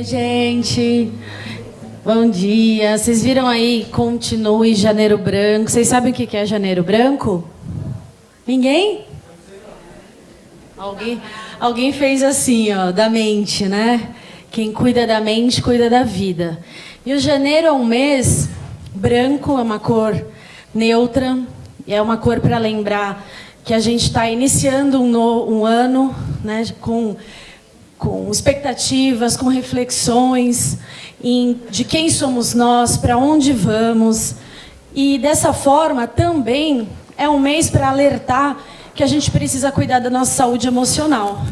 Oi, gente. Bom dia. Vocês viram aí, continue Janeiro Branco. Vocês sabem o que é Janeiro Branco? Ninguém? Alguém fez assim, ó, da mente, né? Quem cuida da mente, cuida da vida. E o janeiro é um mês branco, é uma cor neutra, é uma cor para lembrar que a gente está iniciando um ano, né, com expectativas, com reflexões de quem somos nós, para onde vamos. E dessa forma também é um mês para alertar que a gente precisa cuidar da nossa saúde emocional.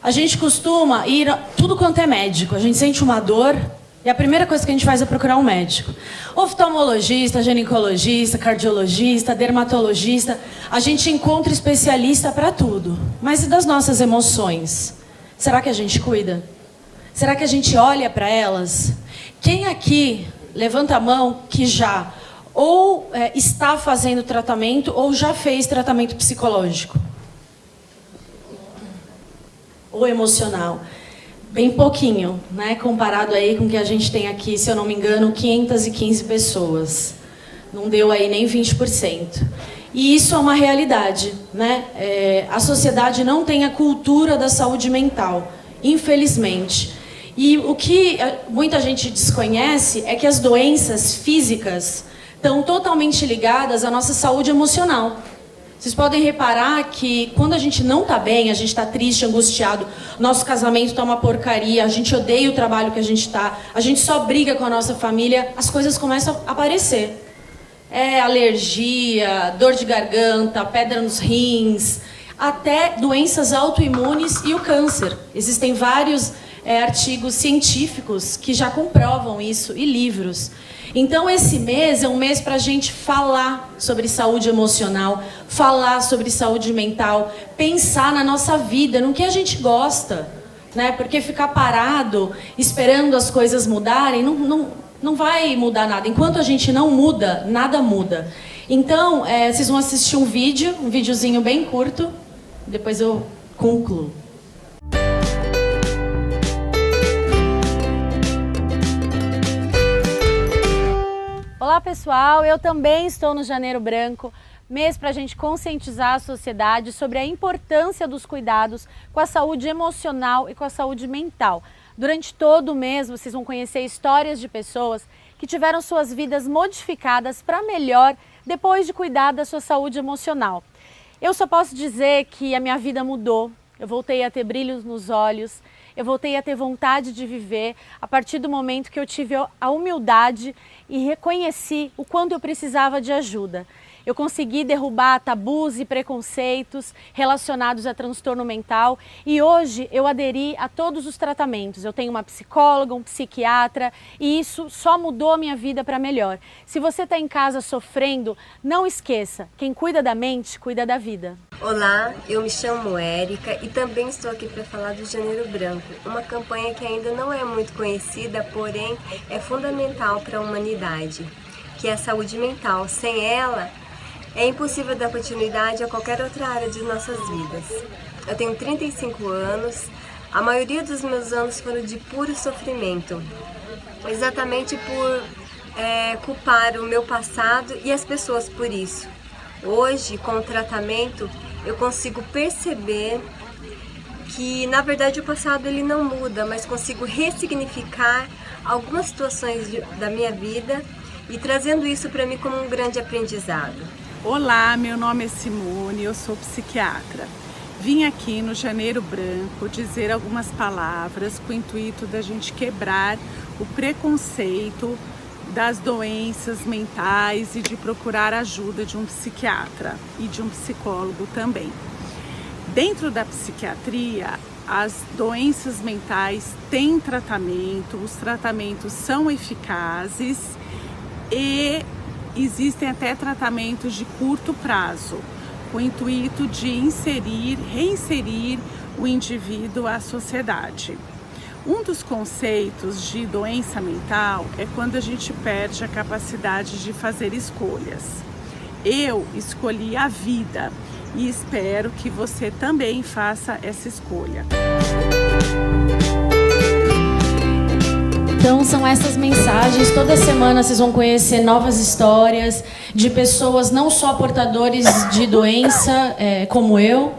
A gente costuma ir a tudo quanto é médico. A gente sente uma dor e a primeira coisa que a gente faz é procurar um médico. Oftalmologista, ginecologista, cardiologista, dermatologista. A gente encontra especialista para tudo. Mas e das nossas emoções? Será que a gente cuida? Será que a gente olha para elas? Quem aqui, levanta a mão, que já ou está fazendo tratamento ou já fez tratamento psicológico? Ou emocional? Bem pouquinho, né? Comparado aí com o que a gente tem aqui, se eu não me engano, 515 pessoas. Não deu aí nem 20%. E isso é uma realidade, né? A sociedade não tem a cultura da saúde mental, infelizmente. E o que muita gente desconhece é que as doenças físicas estão totalmente ligadas à nossa saúde emocional. Vocês podem reparar que quando a gente não está bem, a gente está triste, angustiado, nosso casamento está uma porcaria, a gente odeia o trabalho que a gente está, a gente só briga com a nossa família, as coisas começam a aparecer. Alergia, dor de garganta, pedra nos rins, até doenças autoimunes e o câncer. Existem vários artigos científicos que já comprovam isso, e livros. Então, esse mês é um mês para a gente falar sobre saúde emocional, falar sobre saúde mental, pensar na nossa vida, no que a gente gosta, né? Porque ficar parado, esperando as coisas mudarem, não vai mudar nada. Enquanto a gente não muda, nada muda. Então, vocês vão assistir um videozinho bem curto, depois eu concluo. Olá pessoal, eu também estou no Janeiro Branco, mês para a gente conscientizar a sociedade sobre a importância dos cuidados com a saúde emocional e com a saúde mental. Durante todo o mês vocês vão conhecer histórias de pessoas que tiveram suas vidas modificadas para melhor depois de cuidar da sua saúde emocional. Eu só posso dizer que a minha vida mudou, eu voltei a ter brilhos nos olhos, eu voltei a ter vontade de viver a partir do momento que eu tive a humildade e reconheci o quanto eu precisava de ajuda. Eu consegui derrubar tabus e preconceitos relacionados a transtorno mental e hoje eu aderi a todos os tratamentos. Eu tenho uma psicóloga, um psiquiatra e isso só mudou a minha vida para melhor. Se você está em casa sofrendo, não esqueça, quem cuida da mente, cuida da vida. Olá, eu me chamo Érica e também estou aqui para falar do Janeiro Branco, uma campanha que ainda não é muito conhecida, porém é fundamental para a humanidade, que é a saúde mental. Sem ela, é impossível dar continuidade a qualquer outra área de nossas vidas. Eu tenho 35 anos, a maioria dos meus anos foram de puro sofrimento, exatamente por culpar o meu passado e as pessoas por isso. Hoje, com o tratamento, eu consigo perceber que, na verdade, o passado ele não muda, mas consigo ressignificar algumas situações da minha vida e trazendo isso para mim como um grande aprendizado. Olá, meu nome é Simone, eu sou psiquiatra. Vim aqui no Janeiro Branco dizer algumas palavras com o intuito da gente quebrar o preconceito das doenças mentais e de procurar ajuda de um psiquiatra e de um psicólogo também. Dentro da psiquiatria, as doenças mentais têm tratamento, os tratamentos são eficazes e existem até tratamentos de curto prazo, com o intuito de reinserir o indivíduo à sociedade. Um dos conceitos de doença mental é quando a gente perde a capacidade de fazer escolhas. Eu escolhi a vida e espero que você também faça essa escolha. Então são essas mensagens, toda semana vocês vão conhecer novas histórias de pessoas não só portadores de doença, como eu,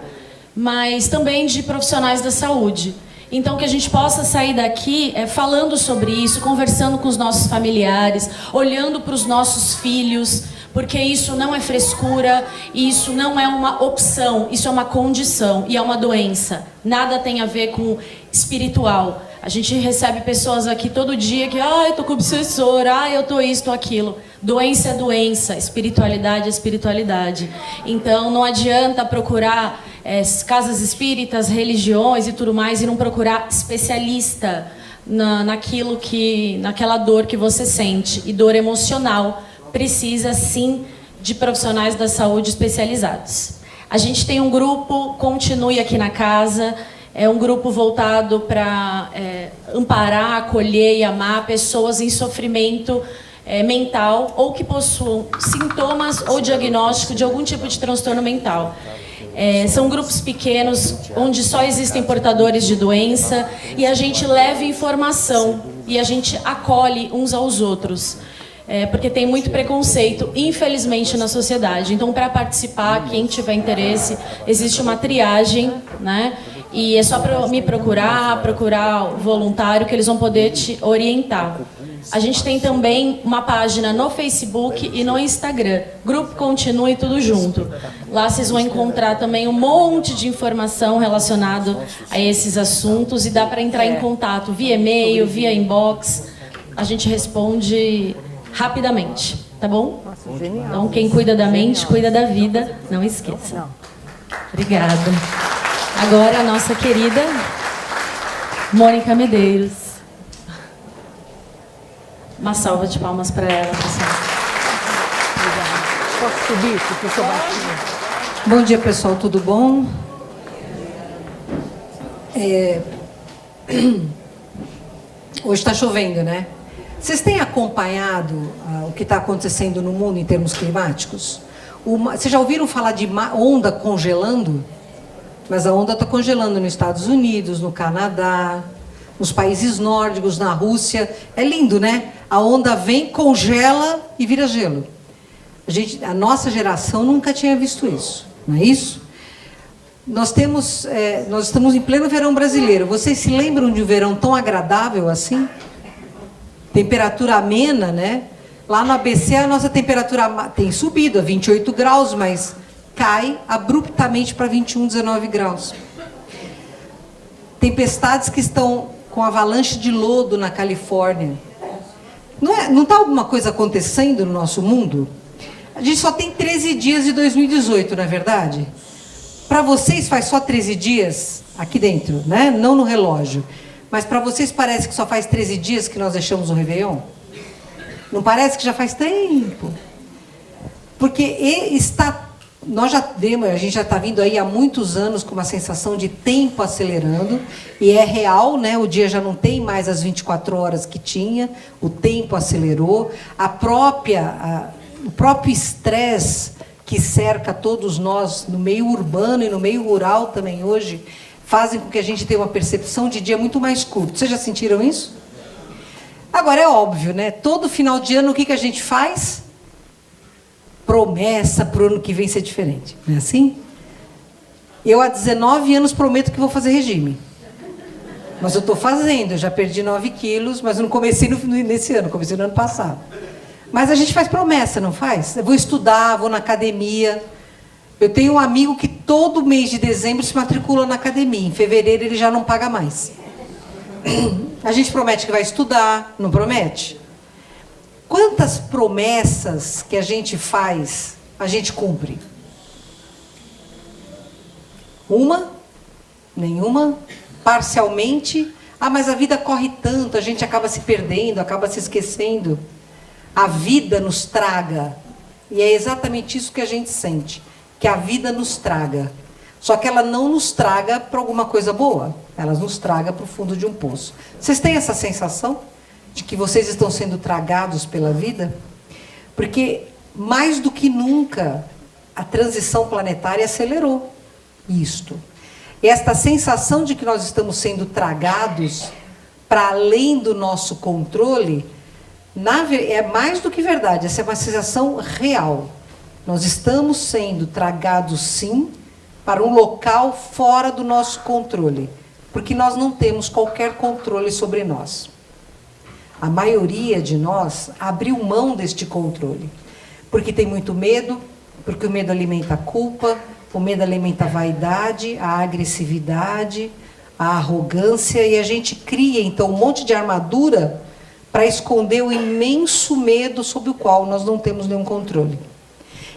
mas também de profissionais da saúde. Então que a gente possa sair daqui falando sobre isso, conversando com os nossos familiares, olhando para os nossos filhos, porque isso não é frescura, isso não é uma opção, isso é uma condição e é uma doença. Nada tem a ver com espiritual. A gente recebe pessoas aqui todo dia que, eu tô com obsessor, eu tô isso, tô aquilo. Doença é doença, espiritualidade é espiritualidade. Então não adianta procurar casas espíritas, religiões e tudo mais e não procurar especialista naquela dor que você sente. E dor emocional precisa sim de profissionais da saúde especializados. A gente tem um grupo Continue Aqui na Casa. É um grupo voltado para amparar, acolher e amar pessoas em sofrimento mental ou que possuam sintomas ou diagnóstico de algum tipo de transtorno mental. São grupos pequenos, onde só existem portadores de doença e a gente leva informação e a gente acolhe uns aos outros. Porque tem muito preconceito, infelizmente, na sociedade. Então, para participar, quem tiver interesse, existe uma triagem, né? E é só me procurar o voluntário, que eles vão poder te orientar. A gente tem também uma página no Facebook e no Instagram. Grupo Continue Tudo Junto. Lá vocês vão encontrar também um monte de informação relacionada a esses assuntos e dá para entrar em contato via e-mail, via inbox. A gente responde rapidamente, tá bom? Nossa, genial. Então, quem cuida da mente, cuida da vida. Não esqueça. Obrigada. Agora, a nossa querida Mônica Medeiros. Uma salva de palmas para ela, pessoal. Posso subir, porque eu sou baixinha? Bom dia, pessoal, tudo bom? Hoje está chovendo, né? Vocês têm acompanhado o que está acontecendo no mundo em termos climáticos? Vocês já ouviram falar de onda congelando? Mas a onda está congelando nos Estados Unidos, no Canadá, nos países nórdicos, na Rússia. É lindo, né? A onda vem, congela e vira gelo. A nossa geração nunca tinha visto isso, não é isso? Nós estamos em pleno verão brasileiro. Vocês se lembram de um verão tão agradável assim? Temperatura amena, né? Lá no ABC a nossa temperatura tem subido a 28 graus, mas cai abruptamente para 21, 19 graus. Tempestades que estão com avalanche de lodo na Califórnia. Não está alguma coisa acontecendo no nosso mundo? A gente só tem 13 dias de 2018, não é verdade? Para vocês faz só 13 dias aqui dentro, né? Não no relógio. Mas para vocês parece que só faz 13 dias que nós deixamos o Réveillon? Não parece que já faz tempo? Porque nós já vemos, a gente já está vindo aí há muitos anos com uma sensação de tempo acelerando, e é real, né? O dia já não tem mais as 24 horas que tinha, o tempo acelerou, o próprio estresse que cerca todos nós no meio urbano e no meio rural também hoje, fazem com que a gente tenha uma percepção de dia muito mais curto. Vocês já sentiram isso? Agora, é óbvio, né? Todo final de ano, o que a gente faz? Promessa para o ano que vem ser diferente. Não é assim? Eu, há 19 anos, prometo que vou fazer regime. Mas eu estou fazendo. Eu já perdi 9 quilos, mas eu não comecei nesse ano, comecei no ano passado. Mas a gente faz promessa, não faz? Eu vou estudar, vou na academia. Eu tenho um amigo que todo mês de dezembro se matricula na academia. Em fevereiro ele já não paga mais. A gente promete que vai estudar, não promete? Quantas promessas que a gente faz, a gente cumpre? Uma? Nenhuma? Parcialmente? Mas a vida corre tanto, a gente acaba se perdendo, acaba se esquecendo. A vida nos traga. E é exatamente isso que a gente sente. Que a vida nos traga. Só que ela não nos traga para alguma coisa boa. Ela nos traga para o fundo de um poço. Vocês têm essa sensação de que vocês estão sendo tragados pela vida? Porque, mais do que nunca, a transição planetária acelerou isto. E esta sensação de que nós estamos sendo tragados para além do nosso controle, é mais do que verdade, essa é uma sensação real. Nós estamos sendo tragados, sim, para um local fora do nosso controle, porque nós não temos qualquer controle sobre nós. A maioria de nós abriu mão deste controle, porque tem muito medo, porque o medo alimenta a culpa, o medo alimenta a vaidade, a agressividade, a arrogância, e a gente cria, então, um monte de armadura para esconder o imenso medo sobre o qual nós não temos nenhum controle.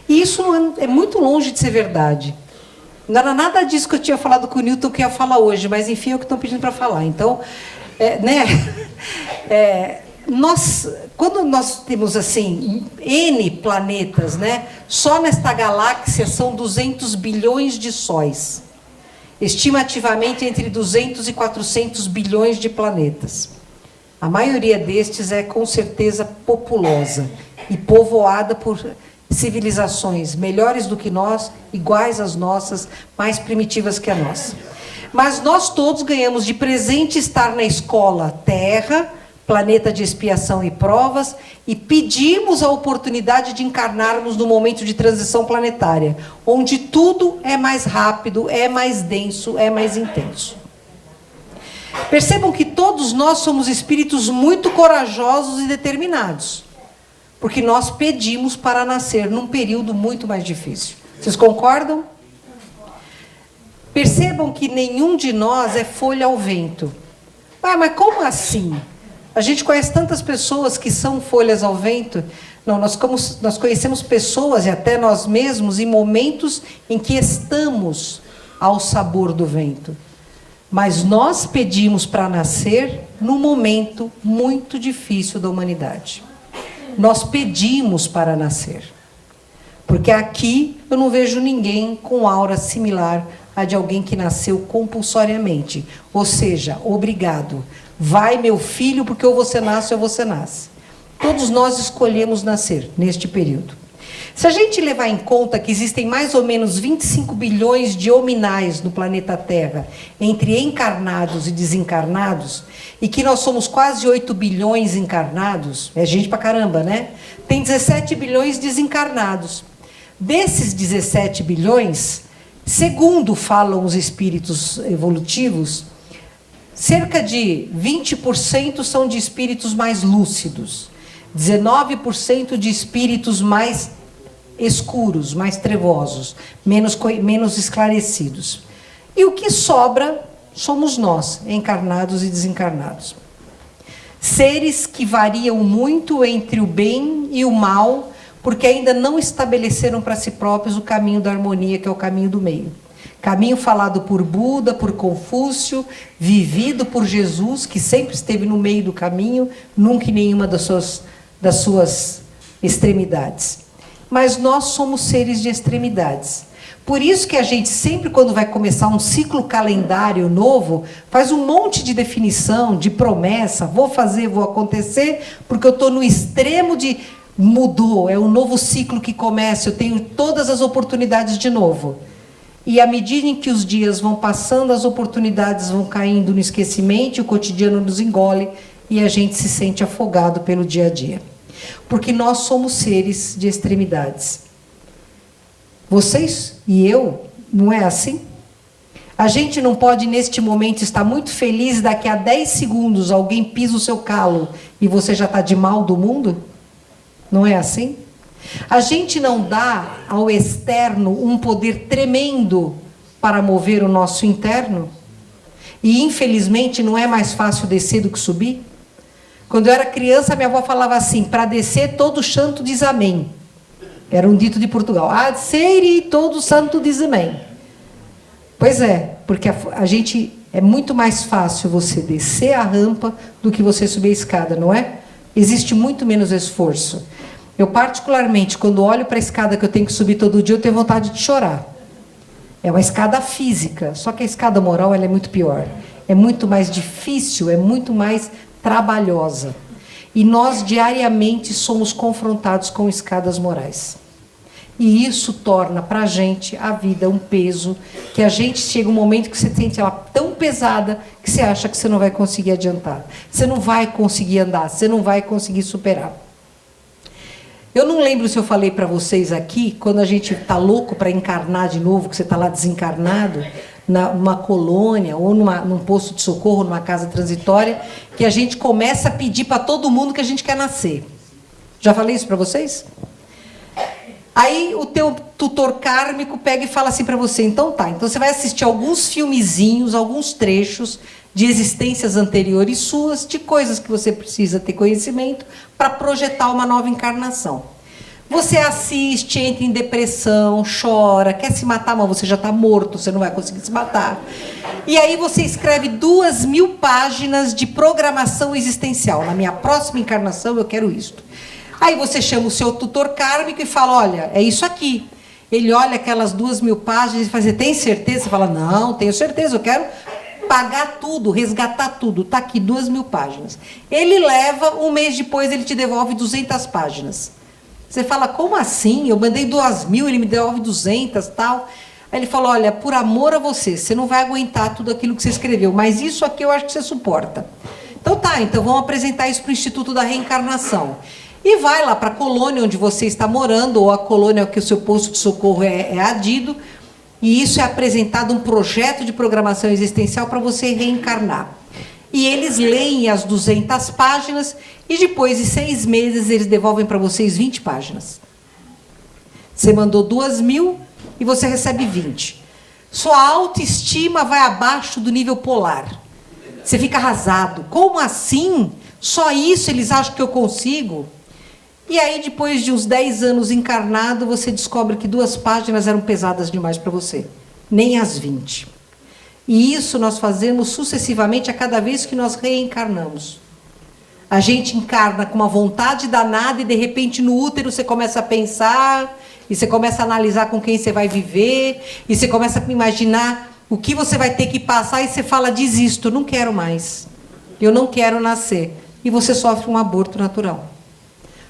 E isso é muito longe de ser verdade. Não era nada disso que eu tinha falado com o Newton que eu ia falar hoje, mas enfim, é o que estão pedindo para falar. Então, quando nós temos assim N planetas, né, só nesta galáxia são 200 bilhões de sóis. Estimativamente entre 200 e 400 bilhões de planetas. A maioria destes é com certeza populosa e povoada por civilizações melhores do que nós, iguais às nossas, mais primitivas que a nossa. Mas nós todos ganhamos de presente estar na escola Terra, planeta de expiação e provas, e pedimos a oportunidade de encarnarmos no momento de transição planetária, onde tudo é mais rápido, é mais denso, é mais intenso. Percebam que todos nós somos espíritos muito corajosos e determinados, porque nós pedimos para nascer num período muito mais difícil. Vocês concordam? Percebam que nenhum de nós é folha ao vento. Ah, mas como assim? A gente conhece tantas pessoas que são folhas ao vento. Não, nós conhecemos pessoas e até nós mesmos em momentos em que estamos ao sabor do vento. Mas nós pedimos para nascer num momento muito difícil da humanidade. Nós pedimos para nascer. Porque aqui eu não vejo ninguém com aura similar à de alguém que nasceu compulsoriamente. Ou seja, obrigado. Vai, meu filho, porque ou você nasce ou você nasce. Todos nós escolhemos nascer neste período. Se a gente levar em conta que existem mais ou menos 25 bilhões de hominais no planeta Terra, entre encarnados e desencarnados, e que nós somos quase 8 bilhões encarnados, é gente pra caramba, né? Tem 17 bilhões desencarnados. Desses 17 bilhões, segundo falam os espíritos evolutivos, cerca de 20% são de espíritos mais lúcidos, 19% de espíritos mais escuros, mais trevosos, menos esclarecidos. E o que sobra somos nós, encarnados e desencarnados. Seres que variam muito entre o bem e o mal, porque ainda não estabeleceram para si próprios o caminho da harmonia, que é o caminho do meio. Caminho falado por Buda, por Confúcio, vivido por Jesus, que sempre esteve no meio do caminho, nunca em nenhuma das suas extremidades. Mas nós somos seres de extremidades. Por isso que a gente sempre, quando vai começar um ciclo calendário novo, faz um monte de definição, de promessa, vou fazer, vou acontecer, porque eu estou no extremo de mudou, é um novo ciclo que começa, eu tenho todas as oportunidades de novo. E à medida em que os dias vão passando, as oportunidades vão caindo no esquecimento, o cotidiano nos engole e a gente se sente afogado pelo dia a dia. Porque nós somos seres de extremidades. Vocês e eu, não é assim? A gente não pode, neste momento, estar muito feliz, daqui a 10 segundos alguém pisa o seu calo e você já está de mal do mundo? Não é assim? A gente não dá ao externo um poder tremendo para mover o nosso interno? E, infelizmente, não é mais fácil descer do que subir? Quando eu era criança, minha avó falava assim, para descer, todo santo diz amém. Era um dito de Portugal. A descer e todo santo diz amém. Pois é, porque a gente... É muito mais fácil você descer a rampa do que você subir a escada, não é? Existe muito menos esforço. Eu, particularmente, quando olho para a escada que eu tenho que subir todo dia, eu tenho vontade de chorar. É uma escada física, só que a escada moral ela é muito pior. É muito mais difícil, é muito mais trabalhosa. E nós, diariamente, somos confrontados com escadas morais. E isso torna para a gente a vida um peso, que a gente chega um momento que você sente ela tão pesada que você acha que você não vai conseguir adiantar. Você não vai conseguir andar, você não vai conseguir superar. Eu não lembro se eu falei para vocês aqui, quando a gente está louco para encarnar de novo, que você está lá desencarnado, numa colônia, ou num posto de socorro, numa casa transitória, que a gente começa a pedir para todo mundo que a gente quer nascer. Já falei isso para vocês? Aí o teu tutor kármico pega e fala assim para você, então tá, então você vai assistir alguns filmezinhos, alguns trechos de existências anteriores suas, de coisas que você precisa ter conhecimento para projetar uma nova encarnação. Você assiste, entra em depressão, chora, quer se matar, mas você já está morto, você não vai conseguir se matar. E aí você escreve 2.000 páginas de programação existencial. Na minha próxima encarnação eu quero isto. Aí você chama o seu tutor kármico e fala, olha, é isso aqui. Ele olha aquelas 2.000 páginas e fala, você tem certeza? Você fala, não, tenho certeza, eu quero pagar tudo, resgatar tudo. Está aqui 2.000 páginas. Ele leva, um mês depois ele te devolve 200 páginas. Você fala, como assim? Eu mandei 2.000, ele me devolve 200, tal. Aí ele fala, olha, por amor a você não vai aguentar tudo aquilo que você escreveu, mas isso aqui eu acho que você suporta. Então tá, então vamos apresentar isso para o Instituto da Reencarnação. E vai lá para a colônia onde você está morando, ou a colônia que o seu posto de socorro é adido, e isso é apresentado um projeto de programação existencial para você reencarnar. E eles leem as 200 páginas, e depois de 6 meses eles devolvem para vocês 20 páginas. Você mandou 2.000 e você recebe 20. Sua autoestima vai abaixo do nível polar. Você fica arrasado. Como assim? Só isso eles acham que eu consigo? E aí, depois de uns 10 anos encarnado, você descobre que 2 páginas eram pesadas demais para você. Nem as 20. E isso nós fazemos sucessivamente a cada vez que nós reencarnamos. A gente encarna com uma vontade danada e, de repente, no útero você começa a pensar, e você começa a analisar com quem você vai viver, e você começa a imaginar o que você vai ter que passar, e você fala, desisto, não quero mais. Eu não quero nascer. E você sofre um aborto natural.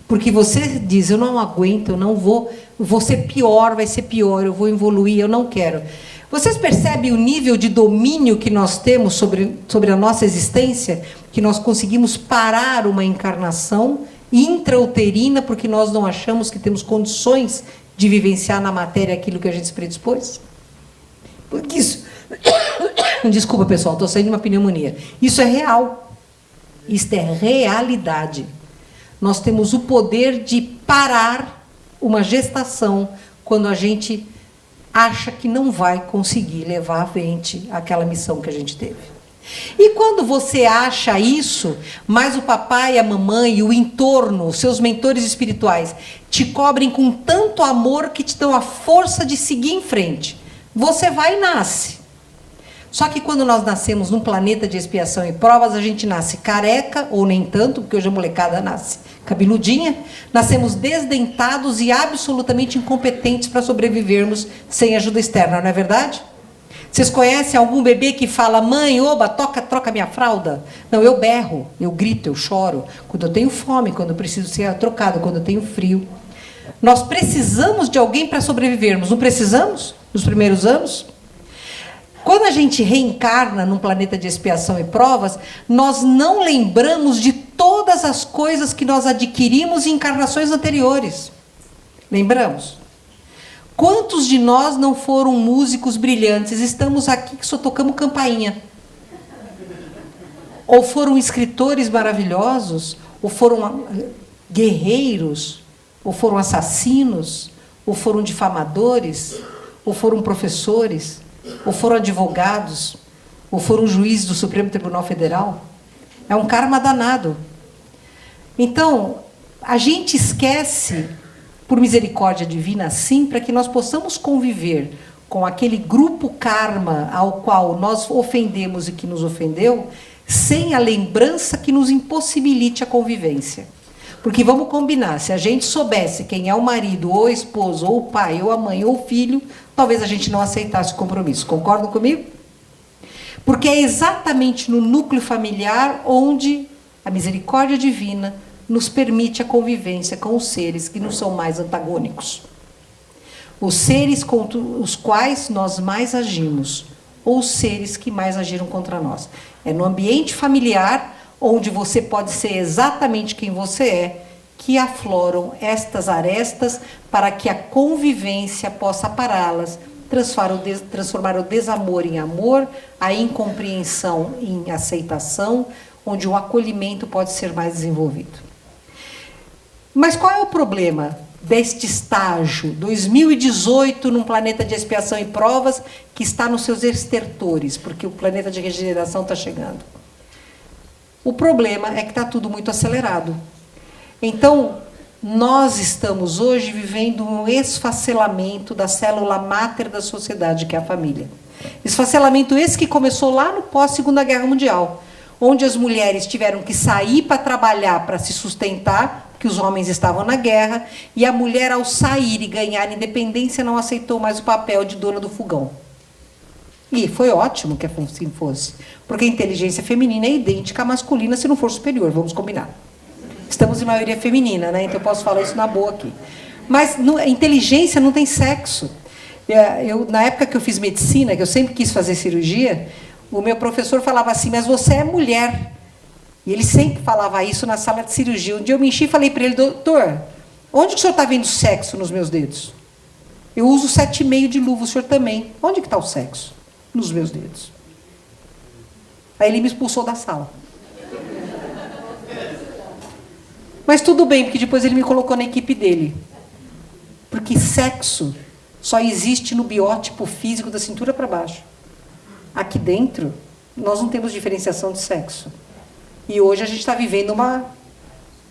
Porque você diz, eu não aguento, eu não vou ser pior, vai ser pior, eu vou evoluir, eu não quero. Vocês percebem o nível de domínio que nós temos sobre a nossa existência? Que nós conseguimos parar uma encarnação intrauterina porque nós não achamos que temos condições de vivenciar na matéria aquilo que a gente se predispôs? Porque isso... Desculpa, pessoal, estou saindo de uma pneumonia. Isso é real. Isto é realidade. Nós temos o poder de parar uma gestação quando a gente acha que não vai conseguir levar à frente aquela missão que a gente teve. E quando você acha isso, mas o papai, a mamãe e o entorno, os seus mentores espirituais, te cobrem com tanto amor que te dão a força de seguir em frente, você vai e nasce. Só que quando nós nascemos num planeta de expiação e provas, a gente nasce careca, ou nem tanto, porque hoje a molecada nasce cabeludinha, nascemos desdentados e absolutamente incompetentes para sobrevivermos sem ajuda externa, não é verdade? Vocês conhecem algum bebê que fala, mãe, oba, troca minha fralda? Não, eu berro, eu grito, eu choro, quando eu tenho fome, quando eu preciso ser trocado, quando eu tenho frio. Nós precisamos de alguém para sobrevivermos, não precisamos? Nos primeiros anos? Quando a gente reencarna num planeta de expiação e provas, nós não lembramos de todas as coisas que nós adquirimos em encarnações anteriores. Lembramos? Quantos de nós não foram músicos brilhantes? Estamos aqui que só tocamos campainha. Ou foram escritores maravilhosos, ou foram guerreiros, ou foram assassinos, ou foram difamadores, ou foram professores, ou foram advogados, ou foram juízes do Supremo Tribunal Federal. É um karma danado. Então, a gente esquece, por misericórdia divina, sim, para que nós possamos conviver com aquele grupo karma ao qual nós ofendemos e que nos ofendeu, sem a lembrança que nos impossibilite a convivência. Porque vamos combinar, se a gente soubesse quem é o marido, ou o esposo, ou o pai, ou a mãe, ou o filho, talvez a gente não aceitasse o compromisso. Concordam comigo? Porque é exatamente no núcleo familiar onde a misericórdia divina nos permite a convivência com os seres que não são mais antagônicos. os seres contra os quais nós mais agimos, ou os seres que mais agiram contra nós. É no ambiente familiar, onde você pode ser exatamente quem você é, que afloram estas arestas para que a convivência possa pará-las, transformar o desamor em amor, a incompreensão em aceitação, onde o acolhimento pode ser mais desenvolvido. Mas qual é o problema deste estágio 2018 num planeta de expiação e provas que está nos seus estertores, porque o planeta de regeneração está chegando? O problema é que está tudo muito acelerado. Então, nós estamos hoje vivendo um esfacelamento da célula máter da sociedade, que é a família. Esfacelamento esse que começou lá no pós-Segunda Guerra Mundial, onde as mulheres tiveram que sair para trabalhar, para se sustentar, porque os homens estavam na guerra, e a mulher, ao sair e ganhar independência, não aceitou mais o papel de dona do fogão. E foi ótimo que assim fosse, porque a inteligência feminina é idêntica à masculina, se não for superior, vamos combinar. Estamos em maioria feminina, né? Então eu posso falar isso na boa aqui. Mas a inteligência não tem sexo. Na época que eu fiz medicina, que eu sempre quis fazer cirurgia, o meu professor falava assim, mas você é mulher. E ele sempre falava isso na sala de cirurgia. Um dia eu me enchi e falei para ele, doutor, onde que o senhor está vendo sexo nos meus dedos? Eu uso 7,5 de luva, o senhor também. Onde que está o sexo? Nos meus dedos. Aí ele me expulsou da sala. Mas tudo bem, porque depois ele me colocou na equipe dele. Porque sexo só existe no biótipo físico da cintura para baixo. Aqui dentro, nós não temos diferenciação de sexo. E hoje a gente está vivendo uma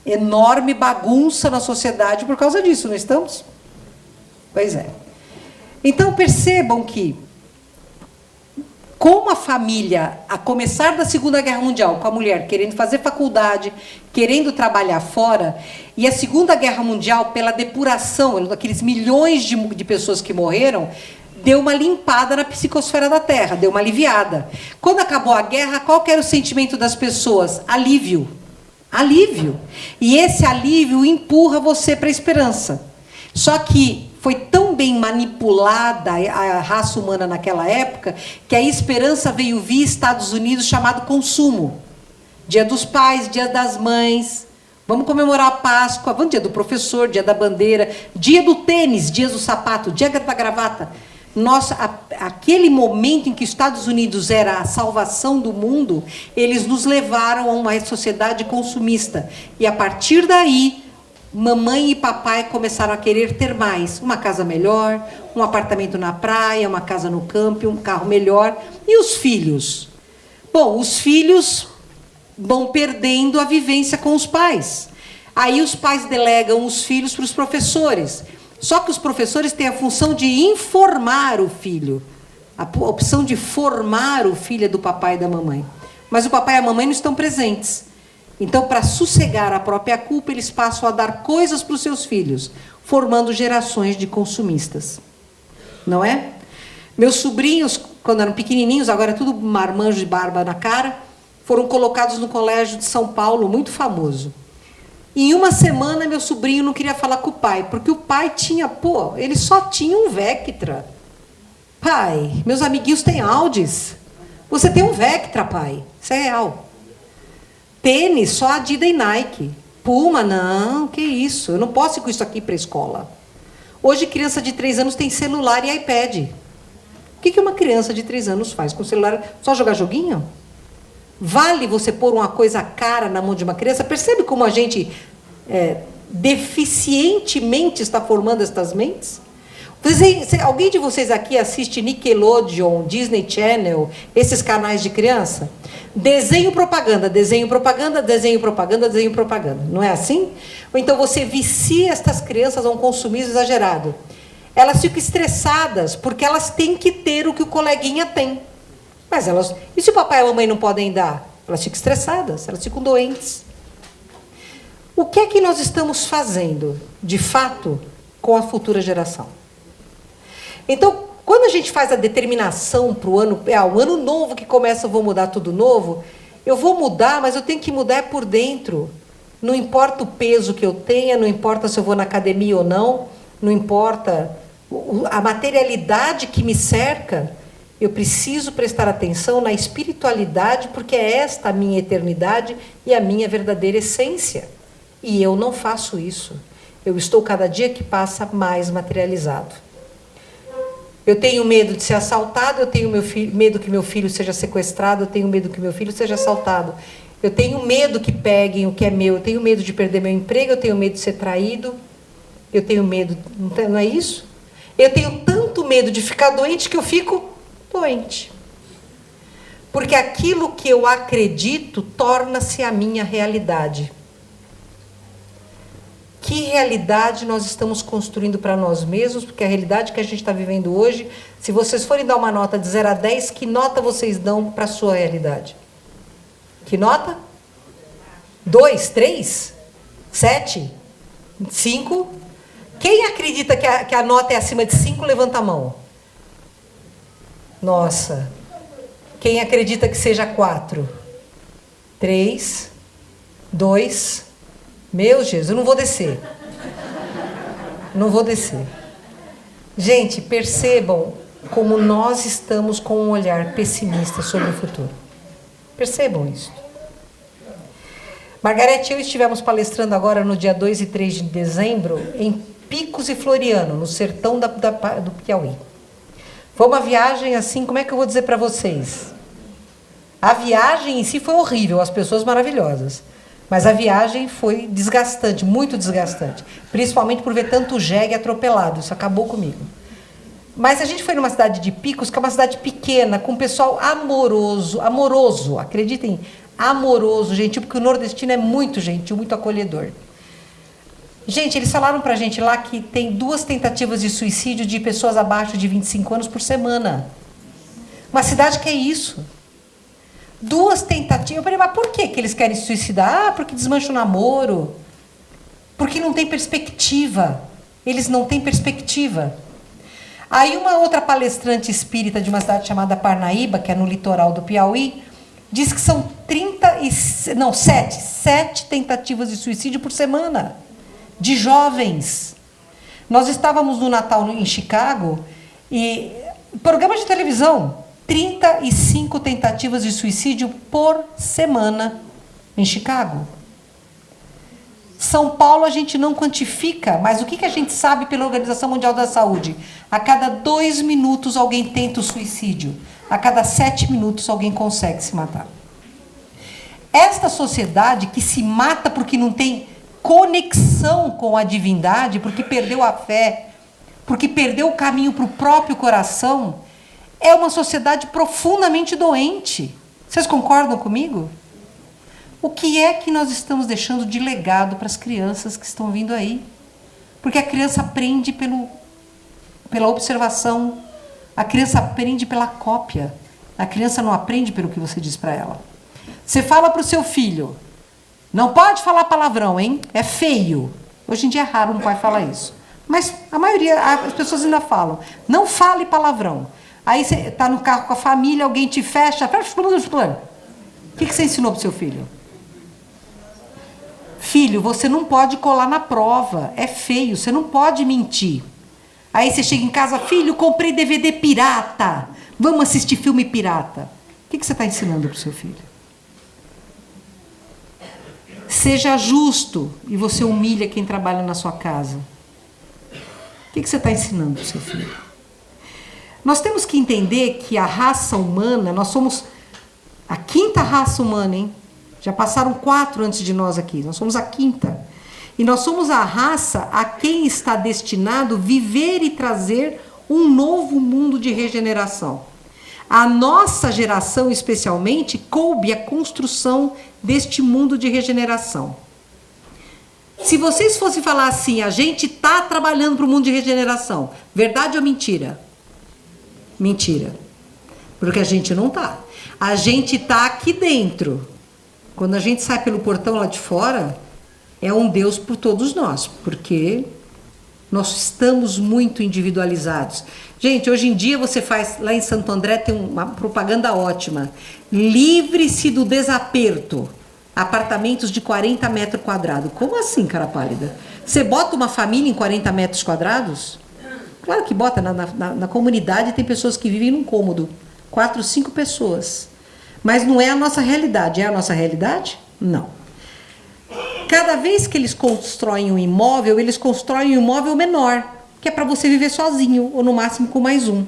enorme bagunça na sociedade por causa disso, não estamos? Pois é. Então percebam que, como a família, a começar da Segunda Guerra Mundial, com a mulher querendo fazer faculdade, querendo trabalhar fora, e a Segunda Guerra Mundial, pela depuração, daqueles milhões de pessoas que morreram, deu uma limpada na psicosfera da Terra, deu uma aliviada. Quando acabou a guerra, qual que era o sentimento das pessoas? Alívio. Alívio. E esse alívio empurra você para a esperança. Só que foi tão bem manipulada a raça humana naquela época, que a esperança veio via Estados Unidos, chamado consumo. Dia dos pais, dia das mães, vamos comemorar a Páscoa, vamos dia do professor, dia da bandeira, dia do tênis, dia do sapato, dia da gravata. Nossa, aquele momento em que os Estados Unidos era a salvação do mundo, eles nos levaram a uma sociedade consumista. E a partir daí, mamãe e papai começaram a querer ter mais. Uma casa melhor, um apartamento na praia, uma casa no campo, um carro melhor. E os filhos? Bom, os filhos vão perdendo a vivência com os pais. Aí os pais delegam os filhos para os professores. Só que os professores têm a função de informar o filho. A opção de formar o filho é do papai e da mamãe. Mas o papai e a mamãe não estão presentes. Então, para sossegar a própria culpa, eles passam a dar coisas para os seus filhos, formando gerações de consumistas. Não é? Meus sobrinhos, quando eram pequenininhos, agora é tudo marmanjo de barba na cara, foram colocados no colégio de São Paulo, muito famoso. Em uma semana, meu sobrinho não queria falar com o pai, porque o pai tinha, ele só tinha um Vectra. Pai, meus amiguinhos têm Audis. Você tem um Vectra, pai. Isso é real. Tênis, só Adidas e Nike. Puma, não, que isso. Eu não posso ir com isso aqui para a escola. Hoje, criança de 3 anos tem celular e iPad. O que uma criança de 3 anos faz com o celular? Só jogar joguinho? Vale você pôr uma coisa cara na mão de uma criança? Percebe como a gente deficientemente está formando estas mentes? Alguém de vocês aqui assiste Nickelodeon, Disney Channel, esses canais de criança? Desenho, propaganda, desenho, propaganda, desenho, propaganda, desenho, propaganda. Não é assim? Ou então você vicia estas crianças a um consumismo exagerado. Elas ficam estressadas porque elas têm que ter o que o coleguinha tem. Mas elas... E se o papai e a mamãe não podem dar? Elas ficam estressadas, elas ficam doentes. O que é que nós estamos fazendo, de fato, com a futura geração? Então, quando a gente faz a determinação para o ano... o ano novo que começa, eu vou mudar tudo novo. Eu vou mudar, mas eu tenho que mudar por dentro. Não importa o peso que eu tenha, não importa se eu vou na academia ou não, não importa A materialidade que me cerca, eu preciso prestar atenção na espiritualidade, porque é esta a minha eternidade e a minha verdadeira essência. E eu não faço isso. Eu estou cada dia que passa mais materializado. Eu tenho medo de ser assaltado, eu tenho medo que meu filho seja sequestrado, eu tenho medo que meu filho seja assaltado. Eu tenho medo que peguem o que é meu, eu tenho medo de perder meu emprego, eu tenho medo de ser traído, eu tenho medo, não é isso? Eu tenho tanto medo de ficar doente que eu fico doente. Porque aquilo que eu acredito torna-se a minha realidade. Que realidade nós estamos construindo para nós mesmos? Porque a realidade que a gente está vivendo hoje, se vocês forem dar uma nota de 0 a 10, que nota vocês dão para a sua realidade? Que nota? 2, 3, 7, 5? Quem acredita que a nota é acima de 5, levanta a mão. Nossa. Quem acredita que seja 4? 3, 2... Meu Jesus, eu não vou descer. Não vou descer. Gente, percebam como nós estamos com um olhar pessimista sobre o futuro. Percebam isso. Margarete e eu estivemos palestrando agora no dia 2 e 3 de dezembro em Picos e Floriano, no sertão do Piauí. Foi uma viagem assim, como é que eu vou dizer para vocês? A viagem em si foi horrível, as pessoas maravilhosas. Mas a viagem foi desgastante, muito desgastante. Principalmente por ver tanto jegue atropelado. Isso acabou comigo. Mas a gente foi numa cidade de Picos, que é uma cidade pequena, com um pessoal amoroso, acreditem, amoroso, gentil, porque o nordestino é muito gentil, muito acolhedor. Gente, eles falaram pra gente lá que tem 2 tentativas de suicídio de pessoas abaixo de 25 anos por semana. Uma cidade que é isso. 2 tentativas. Eu falei, mas por que eles querem se suicidar? Ah, porque desmancha o namoro. Porque não tem perspectiva. Eles não têm perspectiva. Aí uma outra palestrante espírita de uma cidade chamada Parnaíba, que é no litoral do Piauí, diz que são 7 tentativas de suicídio por semana. De jovens. Nós estávamos no Natal em Chicago e programa de televisão. 35 tentativas de suicídio por semana em Chicago. São Paulo a gente não quantifica, mas o que a gente sabe pela Organização Mundial da Saúde? A cada 2 minutos alguém tenta o suicídio. A cada 7 minutos alguém consegue se matar. Esta sociedade que se mata porque não tem conexão com a divindade, porque perdeu a fé, porque perdeu o caminho para o próprio coração, é uma sociedade profundamente doente. Vocês concordam comigo? O que é que nós estamos deixando de legado para as crianças que estão vindo aí? Porque a criança aprende pela observação, a criança aprende pela cópia, a criança não aprende pelo que você diz para ela. Você fala para o seu filho, não pode falar palavrão, hein? É feio. Hoje em dia é raro um pai falar isso. Mas a maioria, as pessoas ainda falam, não fale palavrão. Aí você está no carro com a família, alguém te fecha. O que você ensinou para o seu filho? Filho, você não pode colar na prova. É feio, você não pode mentir. Aí você chega em casa, filho, comprei DVD pirata. Vamos assistir filme pirata. O que você está ensinando para o seu filho? Seja justo e você humilha quem trabalha na sua casa. O que você está ensinando para o seu filho? Nós temos que entender que a raça humana, nós somos a 5ª raça humana, hein? Já passaram 4 antes de nós aqui, nós somos a 5ª. E nós somos a raça a quem está destinado viver e trazer um novo mundo de regeneração. A nossa geração, especialmente, coube a construção deste mundo de regeneração. Se vocês fossem falar assim, a gente está trabalhando para o mundo de regeneração, verdade ou mentira? Mentira. Porque a gente não está. A gente está aqui dentro. Quando a gente sai pelo portão lá de fora, é um Deus por todos nós, porque nós estamos muito individualizados. Gente, hoje em dia você faz, lá em Santo André tem uma propaganda ótima. Livre-se do desaperto. Apartamentos de 40 metros quadrados. Como assim, cara pálida? Você bota uma família em 40 metros quadrados? Claro que bota na comunidade, tem pessoas que vivem num cômodo, 4, 5 pessoas. Mas não é a nossa realidade. É a nossa realidade? Não. Cada vez que eles constroem um imóvel, eles constroem um imóvel menor, que é para você viver sozinho, ou no máximo com mais um.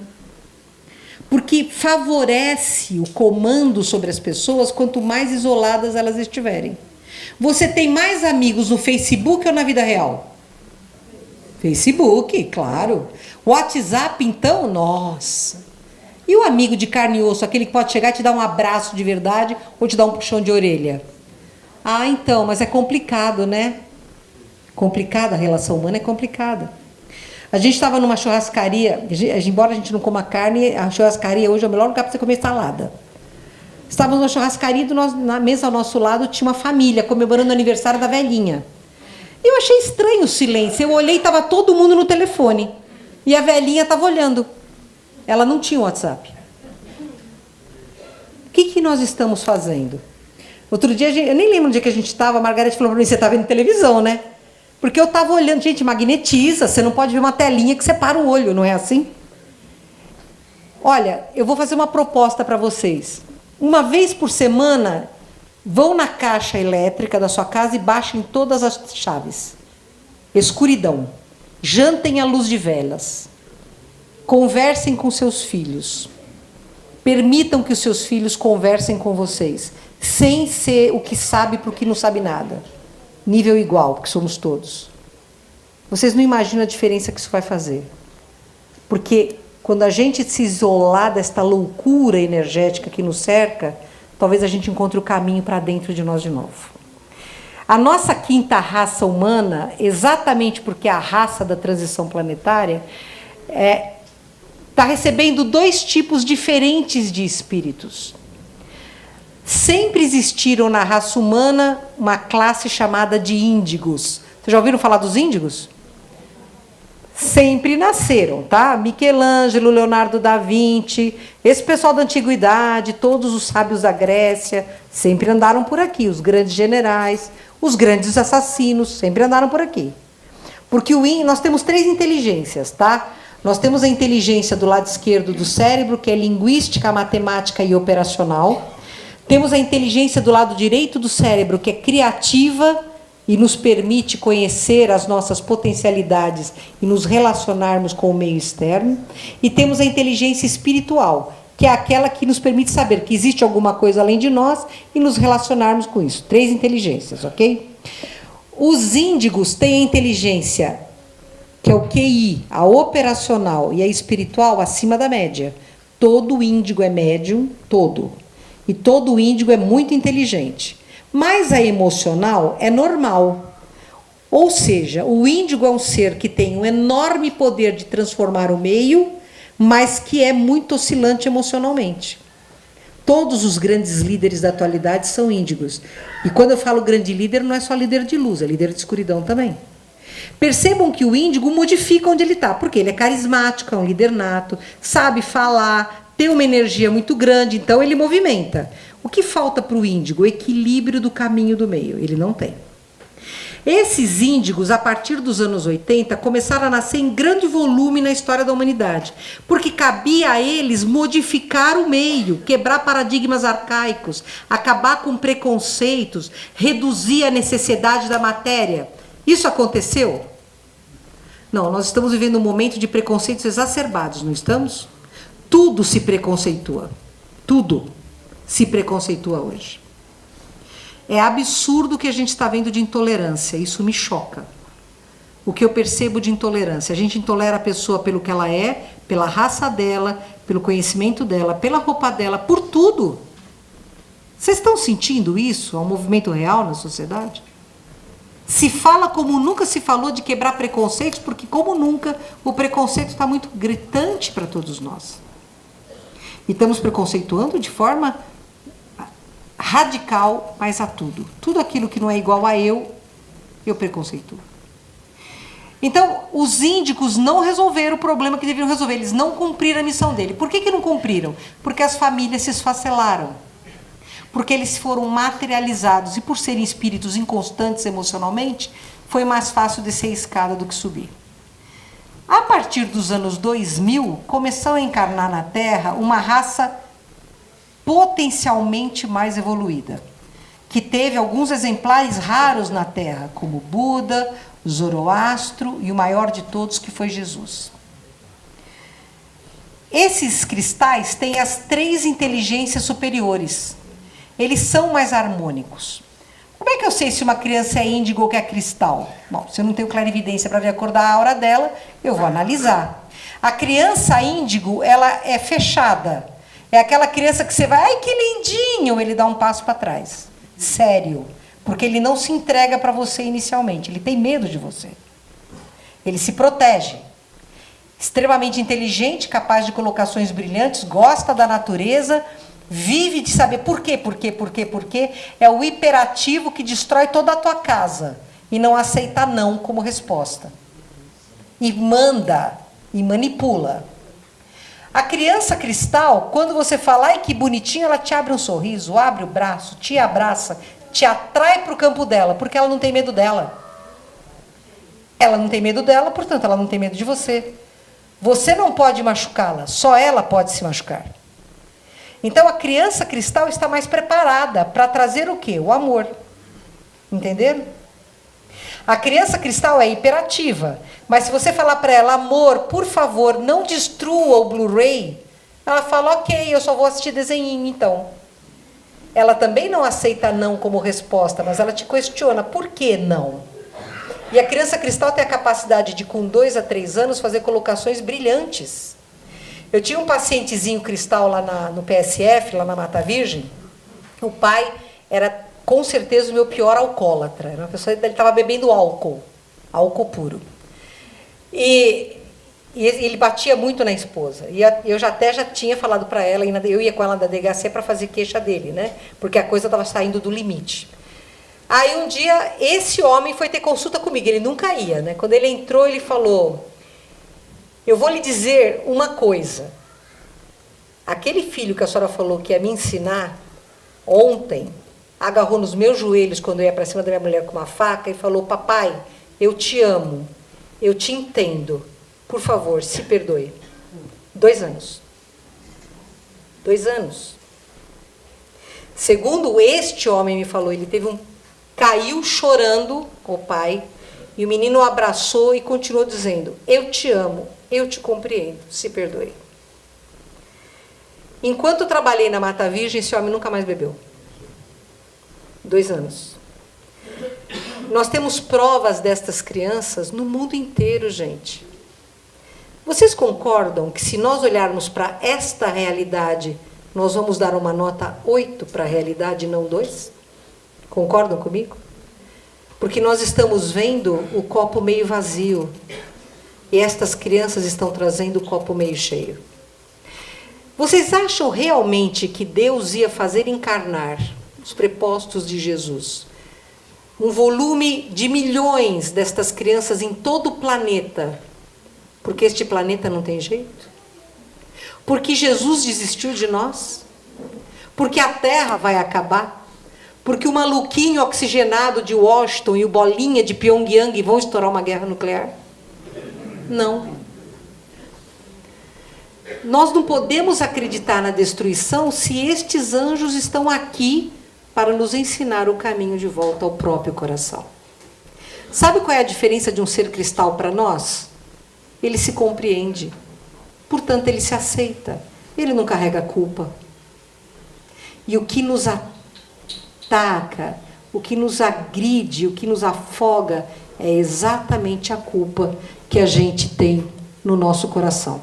Porque favorece o comando sobre as pessoas quanto mais isoladas elas estiverem. Você tem mais amigos no Facebook ou na vida real? Facebook, claro. WhatsApp, então, nossa. E o amigo de carne e osso, aquele que pode chegar e te dar um abraço de verdade ou te dar um puxão de orelha? Ah, então, mas é complicado, né? Complicada, a relação humana é complicada. A gente estava numa churrascaria, embora a gente não coma carne, a churrascaria hoje é o melhor lugar para você comer salada. Estávamos numa churrascaria, na mesa ao nosso lado tinha uma família comemorando o aniversário da velhinha. E eu achei estranho o silêncio. Eu olhei e estava todo mundo no telefone. E a velhinha estava olhando. Ela não tinha WhatsApp. O que nós estamos fazendo? Outro dia, eu nem lembro onde que a gente estava, a Margarete falou para mim, você está vendo televisão, né? Porque eu estava olhando, gente, magnetiza, você não pode ver uma telinha que separa o olho, não é assim? Olha, eu vou fazer uma proposta para vocês. Uma vez por semana, vão na caixa elétrica da sua casa e baixem todas as chaves. Escuridão. Jantem à luz de velas. Conversem com seus filhos. Permitam que os seus filhos conversem com vocês, sem ser o que sabe para o que não sabe nada. Nível igual, porque somos todos. Vocês não imaginam a diferença que isso vai fazer. Porque quando a gente se isolar desta loucura energética que nos cerca, talvez a gente encontre o caminho para dentro de nós de novo. A nossa quinta raça humana, exatamente porque é a raça da transição planetária, está recebendo 2 tipos diferentes de espíritos. Sempre existiram na raça humana uma classe chamada de índigos. Vocês já ouviram falar dos índigos? Sempre nasceram, tá? Michelangelo, Leonardo da Vinci, esse pessoal da antiguidade, todos os sábios da Grécia, sempre andaram por aqui. Os grandes generais, os grandes assassinos, sempre andaram por aqui. Porque nós temos 3 inteligências, tá? Nós temos a inteligência do lado esquerdo do cérebro, que é linguística, matemática e operacional. Temos a inteligência do lado direito do cérebro, que é criativa e nos permite conhecer as nossas potencialidades e nos relacionarmos com o meio externo. E temos a inteligência espiritual, que é aquela que nos permite saber que existe alguma coisa além de nós e nos relacionarmos com isso. 3 inteligências, ok? Os índigos têm a inteligência, que é o QI, a operacional e a espiritual acima da média. Todo índigo é médium, todo. E todo índigo é muito inteligente. Mas a emocional é normal. Ou seja, o índigo é um ser que tem um enorme poder de transformar o meio, mas que é muito oscilante emocionalmente. Todos os grandes líderes da atualidade são índigos. E quando eu falo grande líder, não é só líder de luz, é líder de escuridão também. Percebam que o índigo modifica onde ele está, porque ele é carismático, é um líder nato, sabe falar, tem uma energia muito grande, então ele movimenta. O que falta para o índigo? O equilíbrio do caminho do meio. Ele não tem. Esses índigos, a partir dos anos 80, começaram a nascer em grande volume na história da humanidade, porque cabia a eles modificar o meio, quebrar paradigmas arcaicos, acabar com preconceitos, reduzir a necessidade da matéria. Isso aconteceu? Não, nós estamos vivendo um momento de preconceitos exacerbados, não estamos? Tudo se preconceitua. Tudo se preconceitua hoje. É absurdo o que a gente está vendo de intolerância. Isso me choca. O que eu percebo de intolerância. A gente intolera a pessoa pelo que ela é, pela raça dela, pelo conhecimento dela, pela roupa dela, por tudo. Vocês estão sentindo isso? É um movimento real na sociedade? Se fala como nunca se falou de quebrar preconceitos, porque como nunca o preconceito está muito gritante para todos nós. E estamos preconceituando de forma radical, mas a tudo. Tudo aquilo que não é igual a eu preconceituo. Então, os índicos não resolveram o problema que deveriam resolver. Eles não cumpriram a missão dele. Por que não cumpriram? Porque as famílias se esfacelaram. Porque eles foram materializados. E por serem espíritos inconstantes emocionalmente, foi mais fácil descer a escada do que subir. A partir dos anos 2000, começou a encarnar na Terra uma raça potencialmente mais evoluída, que teve alguns exemplares raros na Terra, como Buda, Zoroastro e o maior de todos, que foi Jesus. Esses cristais têm as 3 inteligências superiores. Eles são mais harmônicos. Como é que eu sei se uma criança é índigo ou que é cristal? Bom, se eu não tenho clarividência para ver a cor da aura dela, eu vou analisar. A criança índigo, ela é fechada. É aquela criança que você vai, ai que lindinho, ele dá um passo para trás. Sério. Porque ele não se entrega para você inicialmente, ele tem medo de você. Ele se protege. Extremamente inteligente, capaz de colocações brilhantes, gosta da natureza, vive de saber por quê. É o hiperativo que destrói toda a tua casa e não aceita não como resposta. E manda, e manipula. A criança cristal, quando você fala, ai que bonitinho, ela te abre um sorriso, abre o braço, te abraça, te atrai para o campo dela, porque ela não tem medo dela. Ela não tem medo dela, portanto, ela não tem medo de você. Você não pode machucá-la, só ela pode se machucar. Então, a criança cristal está mais preparada para trazer o quê? O amor. Entenderam? A criança cristal é hiperativa, mas se você falar para ela, amor, por favor, não destrua o Blu-ray, ela fala, ok, eu só vou assistir desenhinho, então. Ela também não aceita não como resposta, mas ela te questiona, por que não? E a criança cristal tem a capacidade de, com 2 a 3 anos, fazer colocações brilhantes. Eu tinha um pacientezinho cristal lá no PSF, lá na Mata Virgem. O pai era, com certeza, o meu pior alcoólatra. Era uma pessoa, ele estava bebendo álcool puro. E ele batia muito na esposa. E eu já tinha falado para ela, eu ia com ela na delegacia para fazer queixa dele, né? Porque a coisa estava saindo do limite. Aí um dia, esse homem foi ter consulta comigo, ele nunca ia, né? Quando ele entrou, ele falou, eu vou lhe dizer uma coisa. Aquele filho que a senhora falou que ia me ensinar, ontem, agarrou nos meus joelhos quando eu ia para cima da minha mulher com uma faca e falou, papai, eu te amo, eu te entendo, por favor, se perdoe. 2 anos. 2 anos. Segundo este homem me falou, ele caiu chorando, o pai, e o menino o abraçou e continuou dizendo, eu te amo, eu te compreendo, se perdoe. Enquanto eu trabalhei na Mata Virgem, esse homem nunca mais bebeu. 2 anos. Nós temos provas destas crianças no mundo inteiro, gente. Vocês concordam que se nós olharmos para esta realidade, nós vamos dar uma nota 8 para a realidade, não 2? Concordam comigo? Porque nós estamos vendo o copo meio vazio. E estas crianças estão trazendo o copo meio cheio. Vocês acham realmente que Deus ia fazer encarnar os prepostos de Jesus um volume de milhões destas crianças em todo o planeta, porque este planeta não tem jeito? Porque Jesus desistiu de nós? Porque a Terra vai acabar? Porque o maluquinho oxigenado de Washington e o bolinha de Pyongyang vão estourar uma guerra nuclear? Não. Nós não podemos acreditar na destruição se estes anjos estão aqui para nos ensinar o caminho de volta ao próprio coração. Sabe qual é a diferença de um ser cristal para nós? Ele se compreende. Portanto, ele se aceita. Ele não carrega culpa. E o que nos ataca, o que nos agride, o que nos afoga, é exatamente a culpa que a gente tem no nosso coração.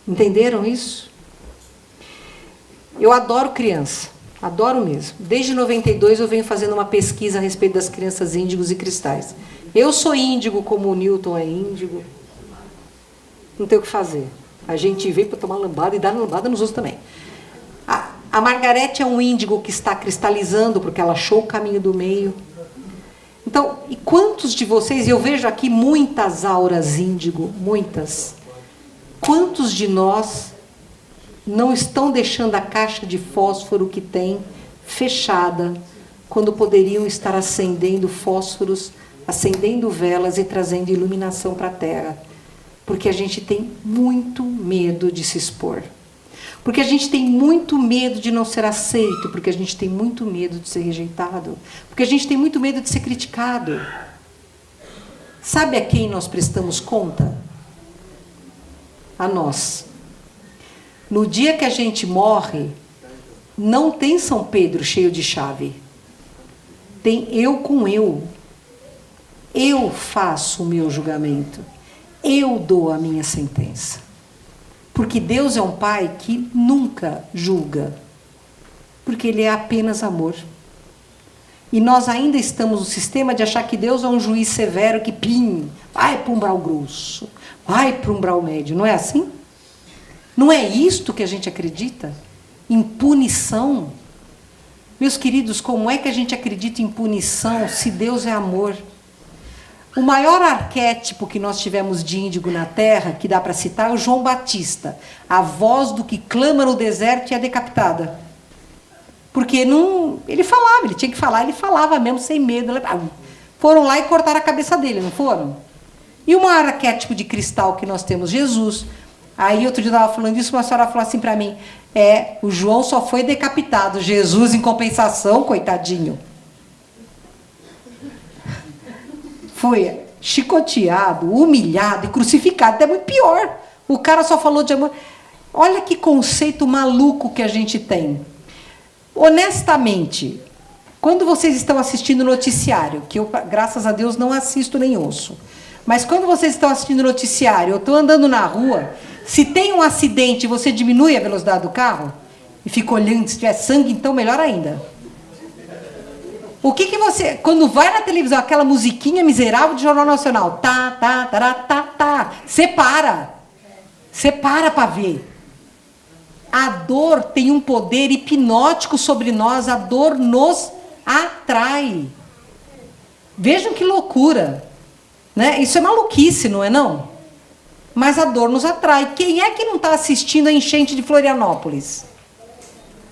Entenderam isso? Eu adoro criança, adoro mesmo. Desde 92 eu venho fazendo uma pesquisa a respeito das crianças índigos e cristais. Eu sou índigo como o Newton é índigo. Não tem o que fazer. A gente veio para tomar lambada e dar lambada nos outros também. A Margarete é um índigo que está cristalizando porque ela achou o caminho do meio. Então, e quantos de vocês, e eu vejo aqui muitas auras índigo, muitas. Quantos de nós não estão deixando a caixa de fósforo que tem fechada, quando poderiam estar acendendo fósforos, acendendo velas e trazendo iluminação para a Terra? Porque a gente tem muito medo de se expor. Porque a gente tem muito medo de não ser aceito. Porque a gente tem muito medo de ser rejeitado. Porque a gente tem muito medo de ser criticado. Sabe a quem nós prestamos conta? A nós. No dia que a gente morre, não tem São Pedro cheio de chave. Tem eu com eu. Eu faço o meu julgamento. Eu dou a minha sentença. Porque Deus é um Pai que nunca julga. Porque Ele é apenas amor. E nós ainda estamos no sistema de achar que Deus é um juiz severo que vai para um umbral grosso, vai para um umbral médio. Não é assim? Não é isto que a gente acredita? Em punição? Meus queridos, como é que a gente acredita em punição se Deus é amor? O maior arquétipo que nós tivemos de índigo na Terra, que dá para citar, é o João Batista. A voz do que clama no deserto e é decapitada. Porque não, ele falava, ele tinha que falar, ele falava mesmo sem medo. Foram lá e cortaram a cabeça dele, não foram? E o maior arquétipo de cristal que nós temos? Jesus. Aí outro dia eu estava falando isso, uma senhora falou assim para mim, o João só foi decapitado, Jesus em compensação, coitadinho. Foi chicoteado, humilhado e crucificado. É muito pior. O cara só falou de amor. Olha que conceito maluco que a gente tem. Honestamente, quando vocês estão assistindo noticiário, que eu, graças a Deus, não assisto nem ouço, mas quando vocês estão assistindo noticiário, eu estou andando na rua, se tem um acidente, você diminui a velocidade do carro e fica olhando, se tiver sangue, então melhor ainda. O que você, quando vai na televisão, aquela musiquinha miserável do Jornal Nacional, você para para ver. A dor tem um poder hipnótico sobre nós, a dor nos atrai. Vejam que loucura, né? Isso é maluquice, não é não? Mas a dor nos atrai. Quem é que não está assistindo a enchente de Florianópolis?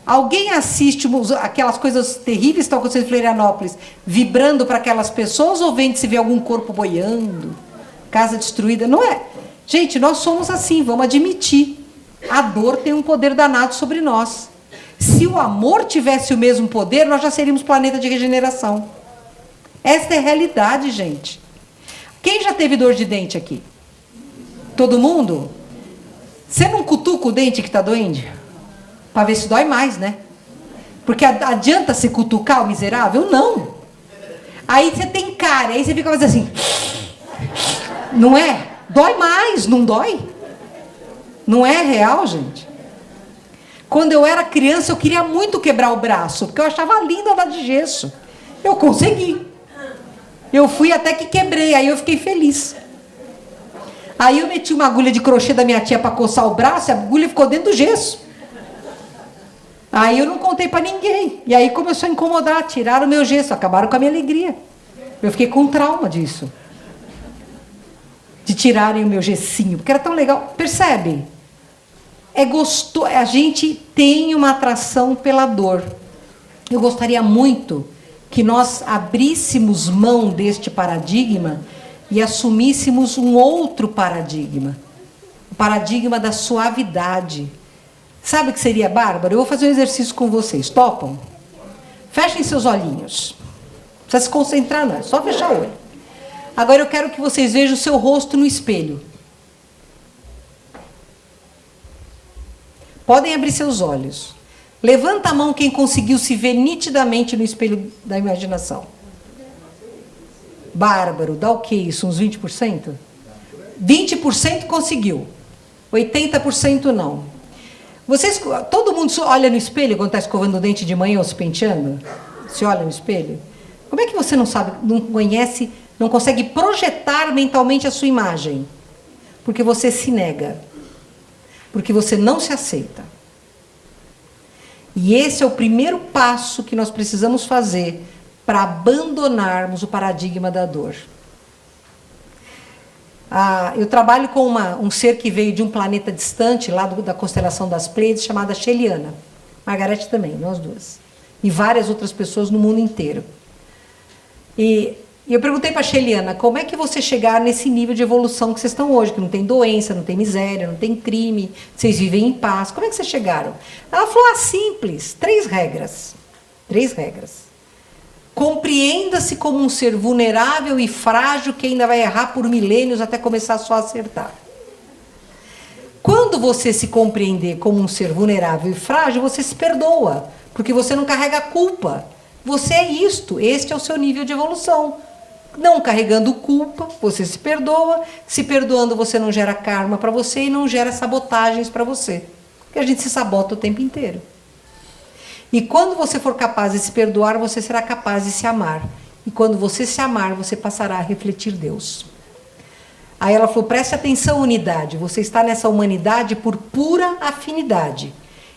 Alguém assiste aquelas coisas terríveis que estão acontecendo em Florianópolis, vibrando para aquelas pessoas, ou vem de se ver algum corpo boiando, casa destruída? Não é. Gente, nós somos assim, vamos admitir. A dor tem um poder danado sobre nós. Se o amor tivesse o mesmo poder, nós já seríamos planeta de regeneração. Essa é a realidade, gente. Quem já teve dor de dente aqui? Todo mundo? Você não cutuca o dente que está doendo? Para ver se dói mais, né? Porque adianta se cutucar o miserável? Não. Aí você tem cara, aí você fica fazendo assim. Não é? Dói mais, não dói? Não é real, gente? Quando eu era criança, eu queria muito quebrar o braço, porque eu achava lindo andar de gesso. Eu consegui. Eu fui até que quebrei, aí eu fiquei feliz. Aí eu meti uma agulha de crochê da minha tia para coçar o braço, e a agulha ficou dentro do gesso. Aí eu não contei para ninguém. E aí começou a incomodar, tiraram o meu gesso, acabaram com a minha alegria. Eu fiquei com trauma disso. De tirarem o meu gessinho, porque era tão legal. Percebe? É gostoso. A gente tem uma atração pela dor. Eu gostaria muito que nós abríssemos mão deste paradigma e assumíssemos um outro paradigma. O paradigma da suavidade. Sabe o que seria bárbaro? Eu vou fazer um exercício com vocês. Topam? Fechem seus olhinhos. Não precisa se concentrar, não. É só fechar o olho. Agora eu quero que vocês vejam o seu rosto no espelho. Podem abrir seus olhos. Levanta a mão quem conseguiu se ver nitidamente no espelho da imaginação. Bárbaro, dá o que isso? Uns 20%? 20% conseguiu. 80% não. Vocês, todo mundo olha no espelho quando está escovando o dente de manhã ou se penteando? Se olha no espelho? Como é que você não sabe, não conhece, não consegue projetar mentalmente a sua imagem? Porque você se nega. Porque você não se aceita. E esse é o primeiro passo que nós precisamos fazer para abandonarmos o paradigma da dor. Eu trabalho com um ser que veio de um planeta distante, lá da constelação das Pleiades, chamada Sheliana. Margarete também, nós duas. E várias outras pessoas no mundo inteiro. E E eu perguntei para a Sheliana, como é que você chegar nesse nível de evolução que vocês estão hoje, que não tem doença, não tem miséria, não tem crime, vocês vivem em paz. Como é que vocês chegaram? Ela falou, simples, 3 regras. 3 regras. Compreenda-se como um ser vulnerável e frágil que ainda vai errar por milênios até começar só a acertar. Quando você se compreender como um ser vulnerável e frágil, você se perdoa, porque você não carrega culpa. Você é isto, este é o seu nível de evolução. Não carregando culpa, você se perdoa. Se perdoando, você não gera karma para você e não gera sabotagens para você. Porque a gente se sabota o tempo inteiro. E quando você for capaz de se perdoar, você será capaz de se amar. E quando você se amar, você passará a refletir Deus. Aí ela falou, preste atenção, unidade. Você está nessa humanidade por pura afinidade.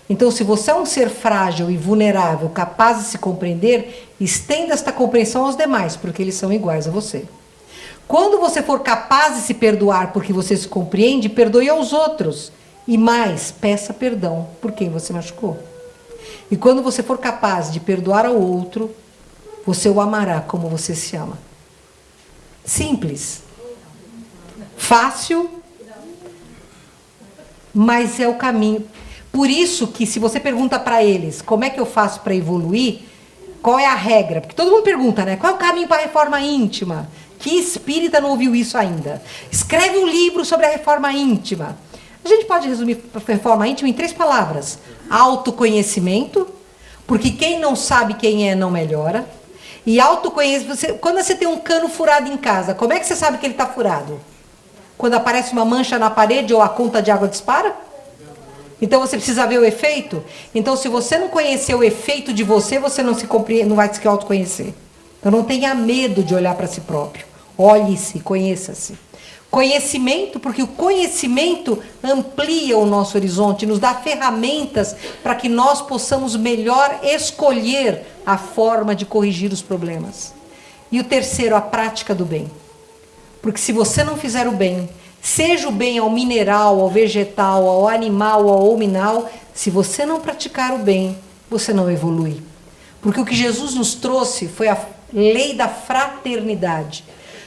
Então, se você é um ser frágil e vulnerável, capaz de se compreender, estenda esta compreensão aos demais, porque eles são iguais a você. Quando você for capaz de se perdoar porque você se compreende, perdoe aos outros. E mais, peça perdão por quem você machucou. E quando você for capaz de perdoar ao outro, você o amará como você se ama. Simples. Fácil, mas é o caminho. Por isso que se você pergunta para eles como é que eu faço para evoluir, qual é a regra? Porque todo mundo pergunta, né? Qual é o caminho para a reforma íntima? Que espírita não ouviu isso ainda? Escreve um livro sobre a reforma íntima. A gente pode resumir a reforma íntima em 3 palavras. Autoconhecimento, porque quem não sabe quem é não melhora. E autoconhecimento, quando você tem um cano furado em casa, como é que você sabe que ele está furado? Quando aparece uma mancha na parede ou a conta de água dispara? Então você precisa ver o efeito. Então se você não conhecer o efeito de você, você não se compreende, não vai se autoconhecer. Então não tenha medo de olhar para si próprio. Olhe-se, conheça-se. Conhecimento, porque o conhecimento amplia o nosso horizonte, nos dá ferramentas para que nós possamos melhor escolher a forma de corrigir os problemas. E o terceiro, a prática do bem. Porque se você não fizer o bem, seja o bem ao mineral, ao vegetal, ao animal, ao hominal, se você não praticar o bem, você não evolui. Porque o que Jesus nos trouxe foi a lei da fraternidade.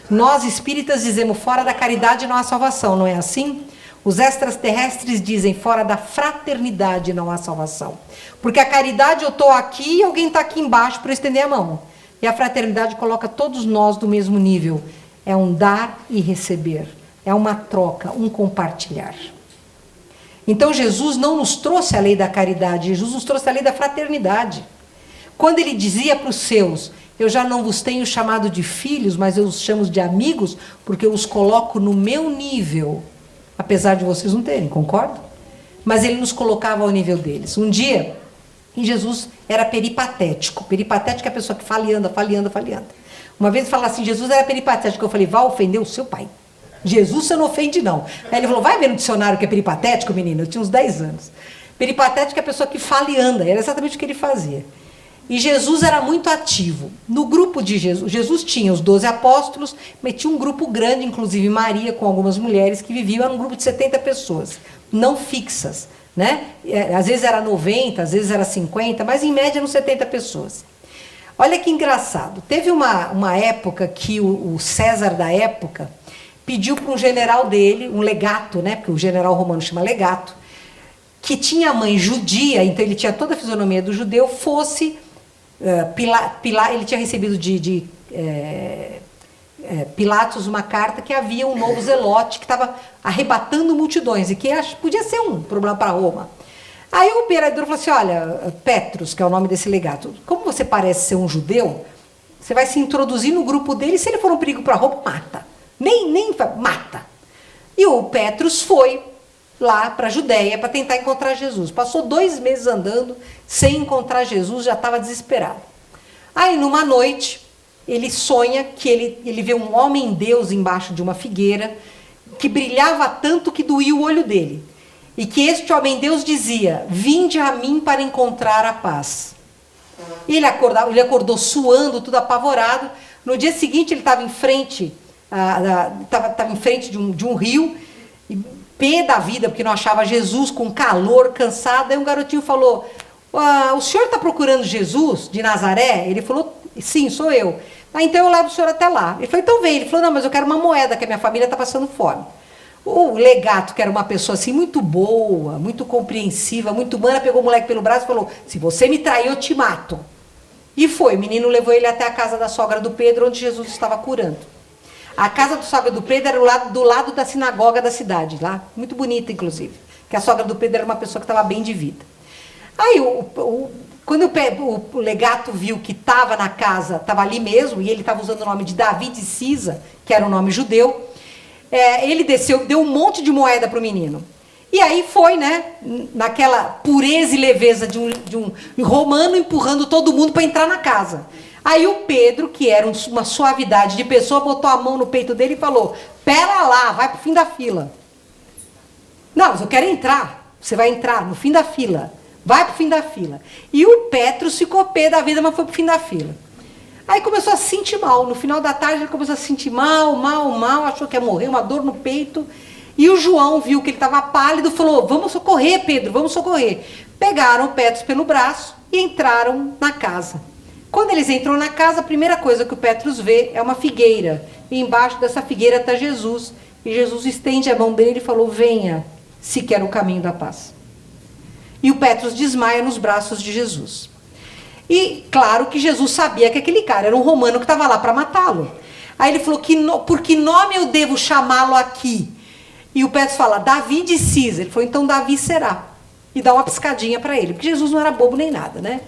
Nós espíritas dizemos, fora da caridade não há salvação, não é assim? Os extraterrestres dizem, fora da fraternidade não há salvação. Porque a caridade, eu estou aqui e alguém está aqui embaixo para estender a mão. E a fraternidade coloca todos nós do mesmo nível. É um dar e receber. É uma troca, um compartilhar. Então Jesus não nos trouxe a lei da caridade, Jesus nos trouxe a lei da fraternidade. Quando ele dizia para os seus, eu já não vos tenho chamado de filhos, mas eu os chamo de amigos, porque eu os coloco no meu nível, apesar de vocês não terem, concorda? Mas ele nos colocava ao nível deles. Um dia, Jesus era peripatético. Peripatético é a pessoa que fala e anda, fala e anda, fala e anda. Uma vez ele falou assim, Jesus era peripatético. Eu falei, vai ofender o seu pai. Jesus você não ofende, não. Aí ele falou, vai ver no dicionário que é peripatético, menino? Eu tinha uns 10 anos. Peripatético é a pessoa que fala e anda. Era exatamente o que ele fazia. E Jesus era muito ativo. No grupo de Jesus, Jesus tinha os 12 apóstolos, mas tinha um grupo grande, inclusive Maria, com algumas mulheres que viviam, era um grupo de 70 pessoas, não fixas, né? Às vezes era 90, às vezes era 50, mas em média eram 70 pessoas. Olha que engraçado. Teve uma época que o César da época pediu para um general dele, um legato, né? Porque o general romano chama legato, que tinha a mãe judia, então ele tinha toda a fisionomia do judeu, fosse ele tinha recebido de Pilatos uma carta que havia um novo zelote que estava arrebatando multidões e que podia ser um problema para Roma. Aí o imperador falou assim, olha, Petrus, que é o nome desse legato, como você parece ser um judeu, você vai se introduzir no grupo dele e se ele for um perigo para Roma, mata. Nem mata. E o Petrus foi lá para a Judéia para tentar encontrar Jesus. Passou 2 meses andando sem encontrar Jesus, já estava desesperado. Aí numa noite ele sonha que ele vê um homem-deus embaixo de uma figueira que brilhava tanto que doía o olho dele. E que este homem-deus dizia, vinde a mim para encontrar a paz. E ele acordou suando, tudo apavorado. No dia seguinte ele estava em frente, estava em frente de um rio, pé da vida, porque não achava Jesus, com calor, cansado. Aí um garotinho falou, o senhor está procurando Jesus de Nazaré? Ele falou, sim, sou eu. Ah, então eu levo o senhor até lá. Ele falou, então vem. Ele falou, não, mas eu quero uma moeda, que a minha família está passando fome. O legato, que era uma pessoa assim muito boa, muito compreensiva, muito humana, pegou o moleque pelo braço e falou, se você me trair, eu te mato. E foi, o menino levou ele até a casa da sogra do Pedro, onde Jesus estava curando. A casa da sogra do Pedro era do lado da sinagoga da cidade, lá, muito bonita, inclusive. Que a sogra do Pedro era uma pessoa que estava bem de vida. Aí, quando o legato viu que estava na casa, estava ali mesmo, e ele estava usando o nome de Davi de Cisa, que era um nome judeu, ele desceu, deu um monte de moeda para o menino. E aí foi, né, naquela pureza e leveza de um romano empurrando todo mundo para entrar na casa. Aí o Pedro, que era uma suavidade de pessoa, botou a mão no peito dele e falou, pera lá, vai pro fim da fila. Não, mas eu quero entrar. Você vai entrar no fim da fila. Vai pro fim da fila. E o Petrus ficou pé da vida, mas foi pro fim da fila. Aí começou a se sentir mal. No final da tarde ele começou a se sentir mal, achou que ia morrer, uma dor no peito. E o João viu que ele estava pálido, falou, vamos socorrer, Pedro, vamos socorrer. Pegaram o Petrus pelo braço e entraram na casa. Quando eles entram na casa, a primeira coisa que o Petrus vê é uma figueira. E embaixo dessa figueira está Jesus. E Jesus estende a mão dele e falou, venha, se quer o caminho da paz. E o Petrus desmaia nos braços de Jesus. E claro que Jesus sabia que aquele cara era um romano que estava lá para matá-lo. Aí ele falou, por que nome eu devo chamá-lo aqui? E o Petrus fala, Davi de Cisa. Ele falou, então Davi será. E dá uma piscadinha para ele, porque Jesus não era bobo nem nada, né?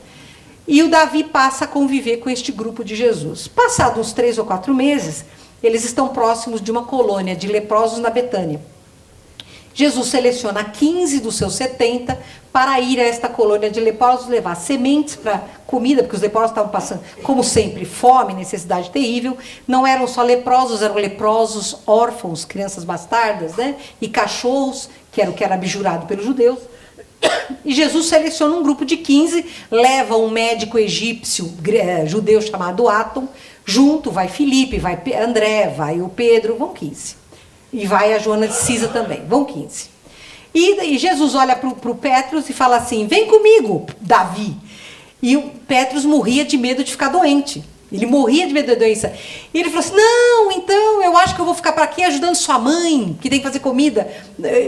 E o Davi passa a conviver com este grupo de Jesus. Passados uns 3 ou 4 meses, eles estão próximos de uma colônia de leprosos na Betânia. Jesus seleciona 15 dos seus 70 para ir a esta colônia de leprosos, levar sementes para comida, porque os leprosos estavam passando, como sempre, fome, necessidade terrível. Não eram só leprosos, eram leprosos órfãos, crianças bastardas, né? E cachorros, que era o que era abjurado pelos judeus. E Jesus seleciona um grupo de 15, leva um médico egípcio, judeu chamado Atom, junto vai Filipe, vai André, vai o Pedro, vão 15. E vai a Joana de Cisa também, vão 15. E Jesus olha para o Petrus e fala assim, vem comigo, Davi. E o Petrus morria de medo de ficar doente. Ele morria de medo da doença. E ele falou assim, não, então eu acho que eu vou ficar para aqui ajudando sua mãe, que tem que fazer comida.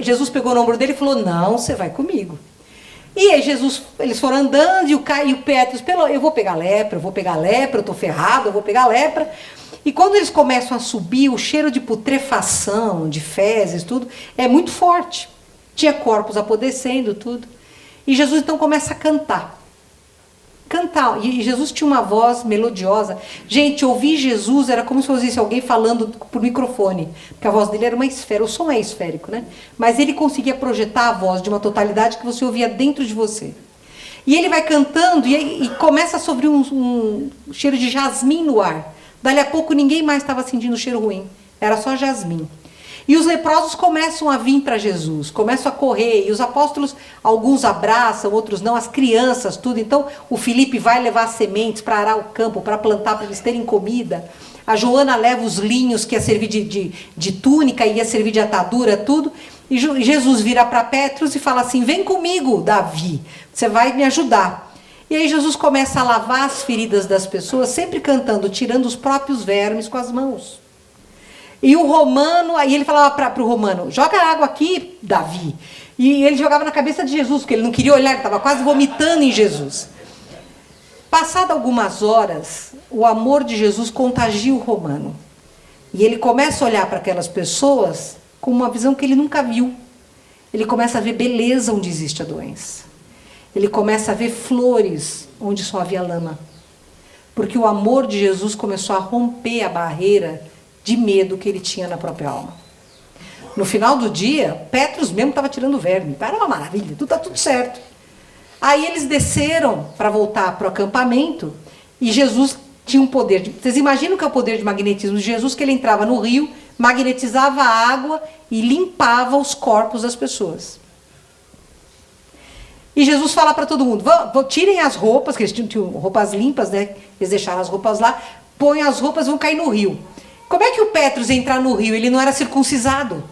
Jesus pegou no ombro dele e falou, não, você vai comigo. E aí eles foram andando e o Petrus, eu vou pegar lepra, eu estou ferrado, eu vou pegar lepra. E quando eles começam a subir, o cheiro de putrefação, de fezes, tudo, é muito forte. Tinha corpos apodrecendo, tudo. E Jesus então começa a cantar. E Jesus tinha uma voz melodiosa. Gente, ouvir Jesus era como se fosse alguém falando por microfone, porque a voz dele era uma esfera, o som é esférico, né? Mas ele conseguia projetar a voz de uma totalidade que você ouvia dentro de você. E ele vai cantando e começa a sofrer um cheiro de jasmim no ar. Dali a pouco ninguém mais estava sentindo cheiro ruim, era só jasmim. E os leprosos começam a vir para Jesus, começam a correr, e os apóstolos, alguns abraçam, outros não, as crianças, tudo. Então, o Filipe vai levar sementes para arar o campo, para plantar, para eles terem comida. A Joana leva os linhos que ia servir de túnica, ia servir de atadura, tudo. E Jesus vira para Petrus e fala assim, vem comigo, Davi, você vai me ajudar. E aí Jesus começa a lavar as feridas das pessoas, sempre cantando, tirando os próprios vermes com as mãos. E o romano, aí ele falava para o romano, joga água aqui, Davi. E ele jogava na cabeça de Jesus, porque ele não queria olhar, ele estava quase vomitando em Jesus. Passado algumas horas, o amor de Jesus contagia o romano. E ele começa a olhar para aquelas pessoas com uma visão que ele nunca viu. Ele começa a ver beleza onde existe a doença. Ele começa a ver flores onde só havia lama. Porque o amor de Jesus começou a romper a barreira de medo que ele tinha na própria alma. No final do dia, Petrus mesmo estava tirando verme. Era uma maravilha, tudo está tudo certo. Aí eles desceram para voltar para o acampamento e Jesus tinha um poder. Vocês imaginam o que é o poder de magnetismo de Jesus? Que ele entrava no rio, magnetizava a água e limpava os corpos das pessoas. E Jesus fala para todo mundo, tirem as roupas, que eles tinham roupas limpas, né? Eles deixaram as roupas lá, põem as roupas e vão cair no rio. Como é que o Petrus ia entrar no rio? Ele não era circuncisado.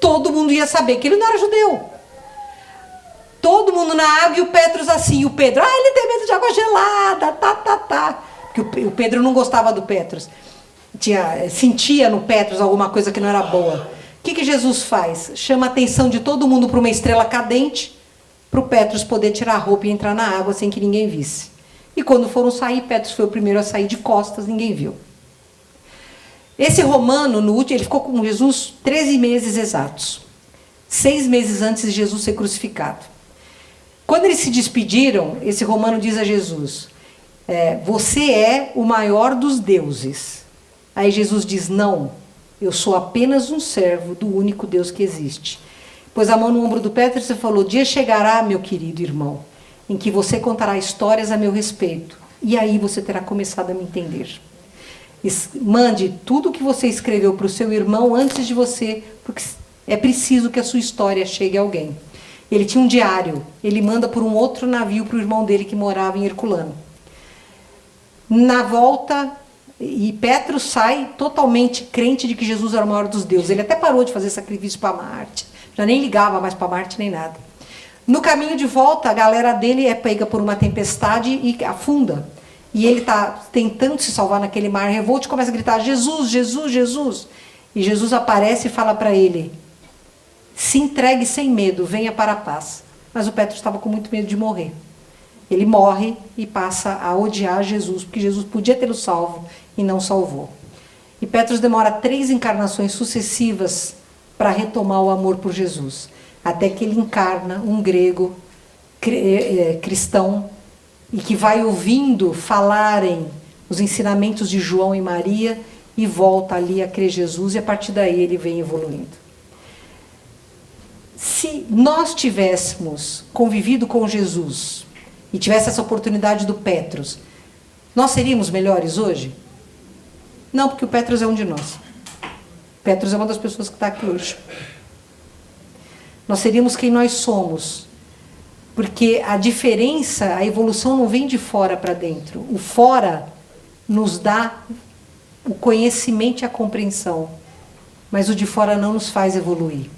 Todo mundo ia saber que ele não era judeu. Todo mundo na água e o Petrus assim. E o Pedro, ele tem medo de água gelada, porque o Pedro não gostava do Petros. Sentia no Petros alguma coisa que não era boa. O que Jesus faz? Chama a atenção de todo mundo para uma estrela cadente, para o Petros poder tirar a roupa e entrar na água sem que ninguém visse. E quando foram sair, Petros foi o primeiro a sair de costas, ninguém viu. Esse romano, no último, ele ficou com Jesus 13 meses exatos. 6 meses antes de Jesus ser crucificado. Quando eles se despediram, esse romano diz a Jesus, você é o maior dos deuses. Aí Jesus diz, não, eu sou apenas um servo do único Deus que existe. Pôs a mão no ombro do Petros e falou, dia chegará, meu querido irmão, em que você contará histórias a meu respeito. E aí você terá começado a me entender. Mande tudo o que você escreveu para o seu irmão antes de você, porque é preciso que a sua história chegue a alguém. Ele tinha um diário, ele manda por um outro navio para o irmão dele que morava em Herculano. Na volta, e Petros sai totalmente crente de que Jesus era o maior dos deuses. Ele até parou de fazer sacrifício para Marte, já nem ligava mais para Marte nem nada. No caminho de volta, a galera dele é pega por uma tempestade e afunda. E ele está tentando se salvar naquele mar revolto e começa a gritar, Jesus, Jesus, Jesus. E Jesus aparece e fala para ele, se entregue sem medo, venha para a paz. Mas o Petros estava com muito medo de morrer. Ele morre e passa a odiar Jesus, porque Jesus podia tê-lo salvo e não salvou. E Petros demora 3 encarnações sucessivas para retomar o amor por Jesus. Até que ele encarna um grego cristão e que vai ouvindo falarem os ensinamentos de João e Maria e volta ali a crer Jesus e a partir daí ele vem evoluindo. Se nós tivéssemos convivido com Jesus e tivesse essa oportunidade do Petros, nós seríamos melhores hoje? Não, porque o Petros é um de nós. Petros é uma das pessoas que está aqui hoje. Nós seríamos quem nós somos. Porque a diferença, a evolução não vem de fora para dentro. O fora nos dá o conhecimento e a compreensão. Mas o de fora não nos faz evoluir.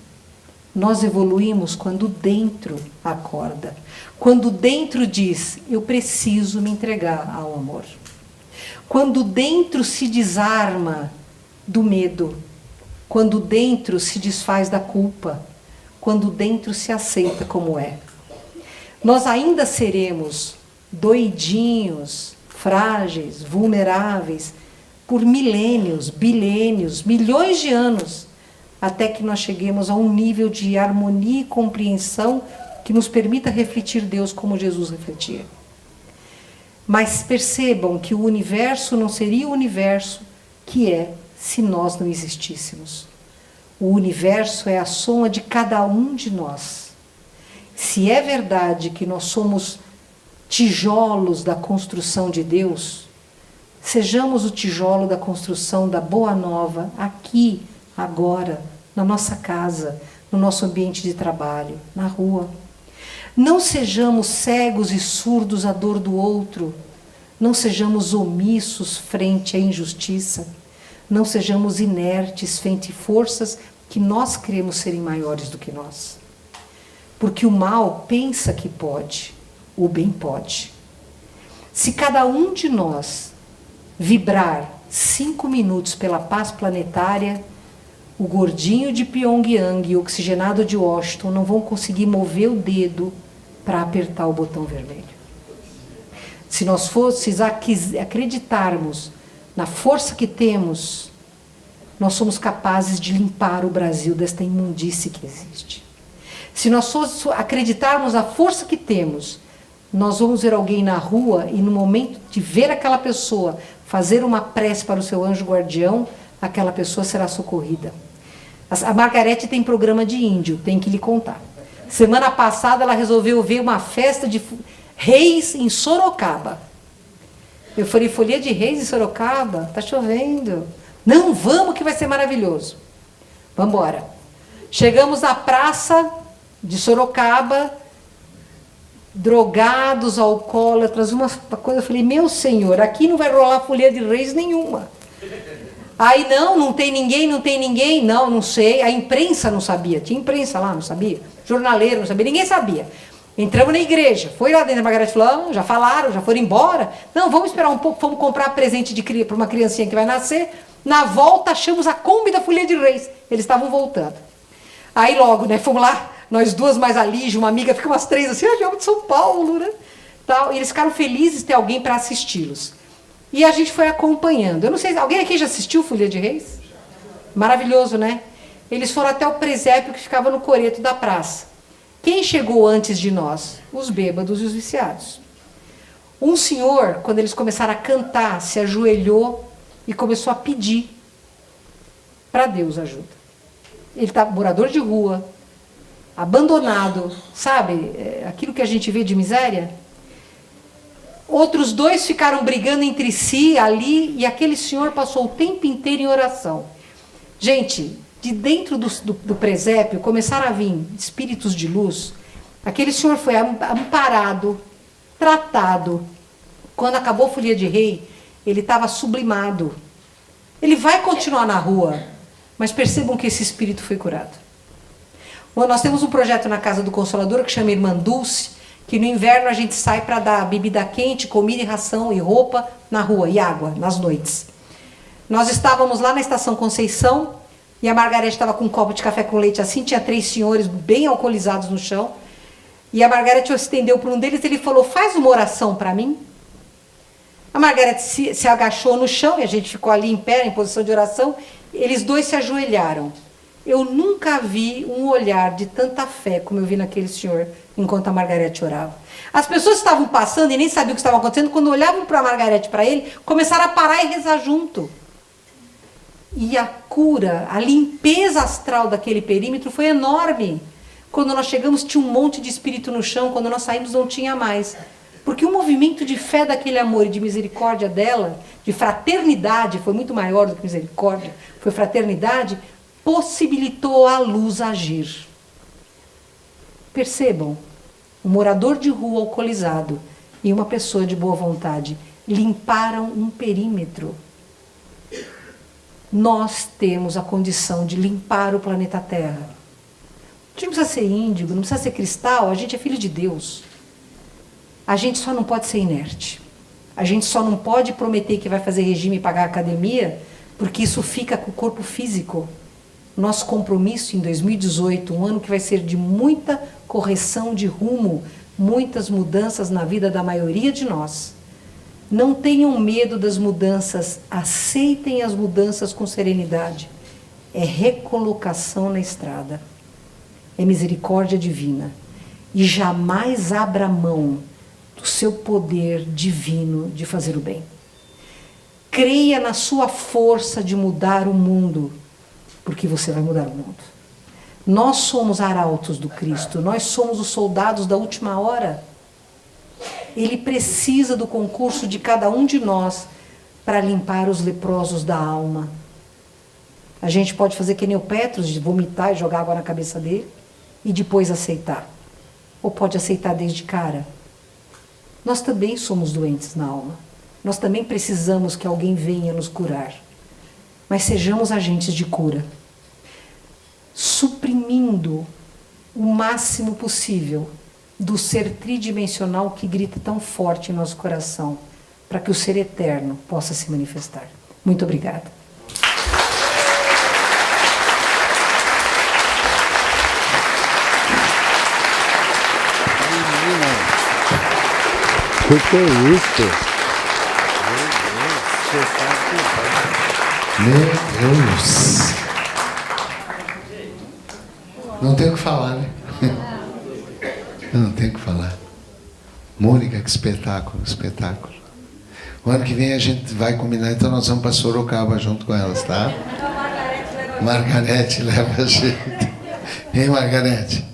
Nós evoluímos quando dentro acorda. Quando dentro diz, eu preciso me entregar ao amor. Quando dentro se desarma do medo. Quando dentro se desfaz da culpa. Quando dentro se aceita como é. Nós ainda seremos doidinhos, frágeis, vulneráveis, por milênios, bilênios, milhões de anos, até que nós cheguemos a um nível de harmonia e compreensão que nos permita refletir Deus como Jesus refletia. Mas percebam que o universo não seria o universo que é se nós não existíssemos. O universo é a soma de cada um de nós. Se é verdade que nós somos tijolos da construção de Deus, sejamos o tijolo da construção da Boa Nova aqui, agora, na nossa casa, no nosso ambiente de trabalho, na rua. Não sejamos cegos e surdos à dor do outro. Não sejamos omissos frente à injustiça. Não sejamos inertes frente a forças que nós cremos serem maiores do que nós. Porque o mal pensa que pode, o bem pode. Se cada um de nós vibrar 5 minutos pela paz planetária, o gordinho de Pyongyang e o oxigenado de Washington não vão conseguir mover o dedo para apertar o botão vermelho. Se nós fôssemos acreditarmos na força que temos, nós somos capazes de limpar o Brasil desta imundície que existe. Se nós acreditarmos na força que temos, nós vamos ver alguém na rua e no momento de ver aquela pessoa fazer uma prece para o seu anjo guardião, aquela pessoa será socorrida. A Margarete tem programa de índio, tem que lhe contar. Semana passada ela resolveu ver uma festa de reis em Sorocaba. Eu falei, folia de reis em Sorocaba? Tá chovendo. Não, vamos que vai ser maravilhoso. Vamos embora. Chegamos na praça de Sorocaba, drogados, alcoólatras, uma coisa. Eu falei, meu senhor, aqui não vai rolar folia de reis nenhuma. Aí não tem ninguém, não sei. A imprensa não sabia, tinha imprensa lá, não sabia. Jornaleiro não sabia, ninguém sabia. Entramos na igreja, foi lá dentro, a Margarete falou, já falaram, já foram embora. Não, vamos esperar um pouco, vamos comprar presente para uma criancinha que vai nascer. Na volta, achamos a Kombi da Folia de Reis. Eles estavam voltando. Aí logo, né, fomos lá, nós duas mais a Lígia, uma amiga, ficamos as três assim, viemos de São Paulo, né? Tal, e eles ficaram felizes de ter alguém para assisti-los. E a gente foi acompanhando. Eu não sei, alguém aqui já assistiu Folia de Reis? Maravilhoso, né? Eles foram até o presépio que ficava no coreto da praça. Quem chegou antes de nós? Os bêbados e os viciados. Um senhor, quando eles começaram a cantar, se ajoelhou e começou a pedir para Deus ajuda. Ele está morador de rua, abandonado, sabe? Aquilo que a gente vê de miséria. Outros dois ficaram brigando entre si ali e aquele senhor passou o tempo inteiro em oração. Gente, de dentro do presépio começaram a vir espíritos de luz. Aquele senhor foi amparado, tratado. Quando acabou a Folia de Rei, ele estava sublimado. Ele vai continuar na rua, mas percebam que esse espírito foi curado. Bom, nós temos um projeto na Casa do Consolador que chama Irmã Dulce, que no inverno a gente sai para dar bebida quente, comida e ração e roupa na rua e água nas noites. Nós estávamos lá na Estação Conceição e a Margarete estava com um copo de café com leite assim, tinha 3 senhores bem alcoolizados no chão. E a Margarete estendeu para um deles e ele falou, faz uma oração para mim. A Margarete se agachou no chão e a gente ficou ali em pé, em posição de oração. Eles dois se ajoelharam. Eu nunca vi um olhar de tanta fé como eu vi naquele senhor enquanto a Margarete orava. As pessoas estavam passando e nem sabiam o que estava acontecendo, quando olhavam para a Margarete, para ele, começaram a parar e rezar junto. E a cura, a limpeza astral daquele perímetro foi enorme. Quando nós chegamos tinha um monte de espírito no chão, quando nós saímos não tinha mais. Porque o movimento de fé daquele amor e de misericórdia dela, de fraternidade, foi muito maior do que misericórdia, foi fraternidade, possibilitou a luz agir. Percebam, um morador de rua alcoolizado e uma pessoa de boa vontade limparam um perímetro. Nós temos a condição de limpar o planeta Terra. A gente não precisa ser índigo, não precisa ser cristal, a gente é filho de Deus. A gente só não pode ser inerte. A gente só não pode prometer que vai fazer regime e pagar academia, porque isso fica com o corpo físico. Nosso compromisso em 2018, um ano que vai ser de muita correção de rumo, muitas mudanças na vida da maioria de nós. Não tenham medo das mudanças, aceitem as mudanças com serenidade. É recolocação na estrada. É misericórdia divina. E jamais abra mão do seu poder divino de fazer o bem. Creia na sua força de mudar o mundo, porque você vai mudar o mundo. Nós somos arautos do Cristo, nós somos os soldados da última hora. Ele precisa do concurso de cada um de nós para limpar os leprosos da alma. A gente pode fazer que nem o Petros, de vomitar e jogar água na cabeça dele, e depois aceitar. Ou pode aceitar desde cara. Nós também somos doentes na alma. Nós também precisamos que alguém venha nos curar. Mas sejamos agentes de cura. Suprimindo o máximo possível do ser tridimensional que grita tão forte em nosso coração, para que o ser eterno possa se manifestar. Muito obrigada. O que é isso? Meu Deus. Não tem o que falar, né? Não tem o que falar. Mônica, que espetáculo, espetáculo. O ano que vem a gente vai combinar, então nós vamos para Sorocaba junto com elas, tá? Margarete leva a gente. Hein, Margarete?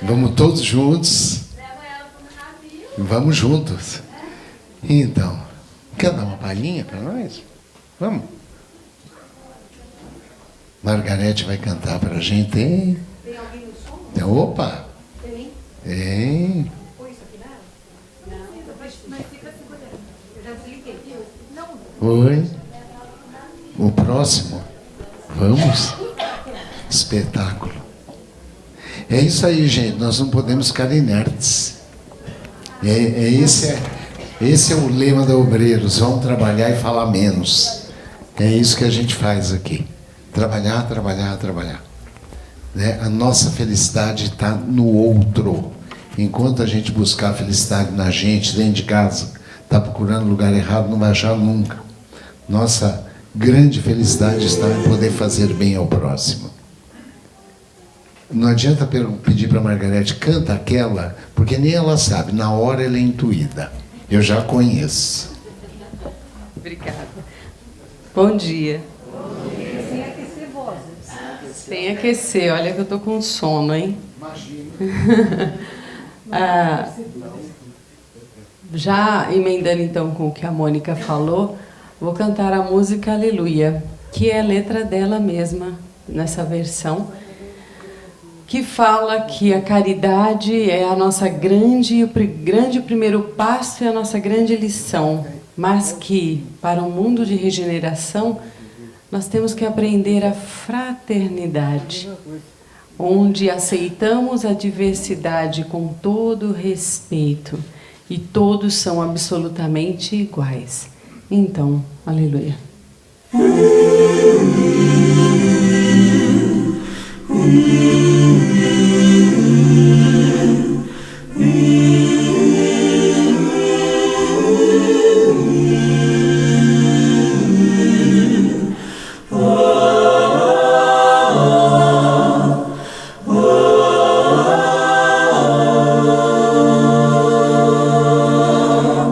Vamos todos juntos. Vamos juntos. Então, quer dar uma palhinha para nós? Vamos. Margarete vai cantar para a gente. Tem alguém no som? Opa! Tem. Oi. O próximo. Vamos. Espetáculo. É isso aí, gente. Nós não podemos ficar inertes. Esse é o lema da Obreiros. Vamos trabalhar e falar menos. É isso que a gente faz aqui. Trabalhar, trabalhar, trabalhar. Né? A nossa felicidade está no outro. Enquanto a gente buscar a felicidade na gente, dentro de casa, está procurando lugar errado, não vai achar nunca. Nossa grande felicidade está em poder fazer bem ao próximo. Não adianta pedir para a Margarete, canta aquela, porque nem ela sabe, na hora ela é intuída. Eu já conheço. Obrigada. Bom dia. Sem aquecer vozes. Sem aquecer, olha que eu tô com sono, hein? Imagina. Já emendando então com o que a Mônica falou, vou cantar a música Aleluia, que é a letra dela mesma, nessa versão, que fala que a caridade é a nossa grande primeiro passo e a nossa grande lição, mas que, para um mundo de regeneração, nós temos que aprender a fraternidade, onde aceitamos a diversidade com todo respeito e todos são absolutamente iguais. Então, aleluia.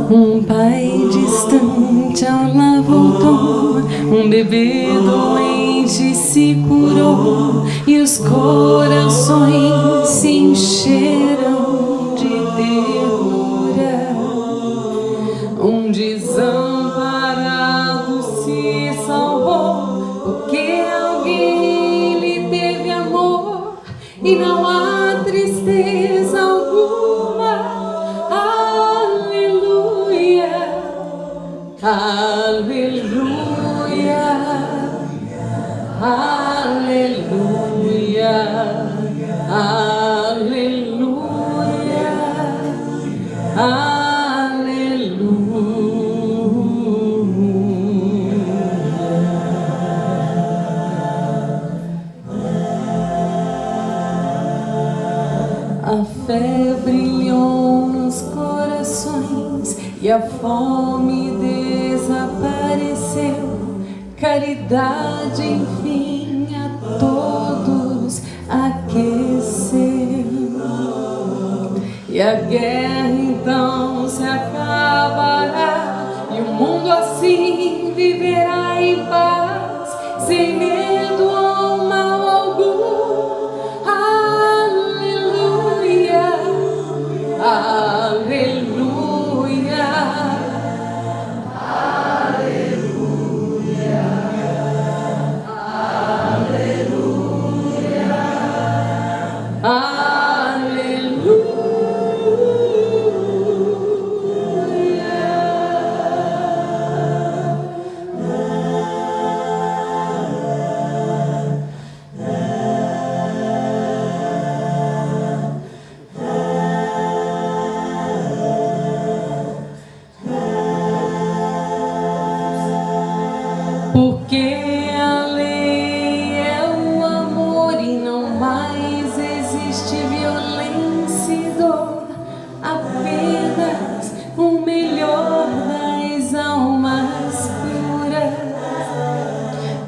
Um pai distante ao lar voltou, um bebê doente se curou e os corações se encheram de ternura. Um desamparado se salvou porque alguém lhe teve amor e não há tristeza alguma. Aleluia, aleluia, aleluia, A fé brilhou nos corações e a fome desapareceu. Caridade, enfim, a todos aqueceu. E a guerra então se acabará e o mundo assim viverá em paz, sem medo ou mal algum. Aleluia, aleluia, aleluia, aleluia, porque a lei é o amor e não mais existe violência e dor, apenas o melhor das almas puras.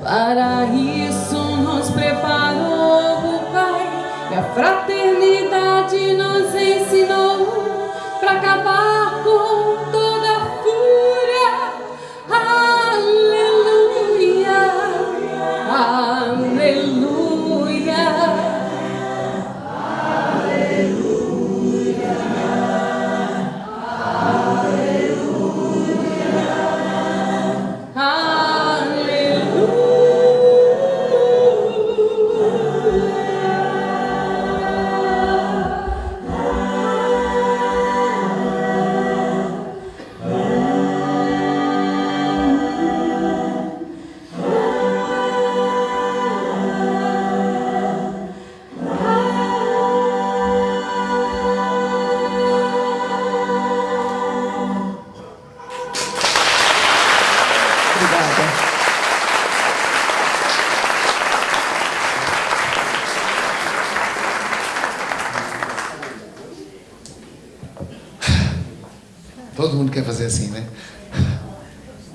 Para isso nos preparou o Pai e a fraternidade nos ensinou para acabar com toda a fúria. Aleluia, aleluia, aleluia, aleluia, Todo mundo quer fazer assim, né?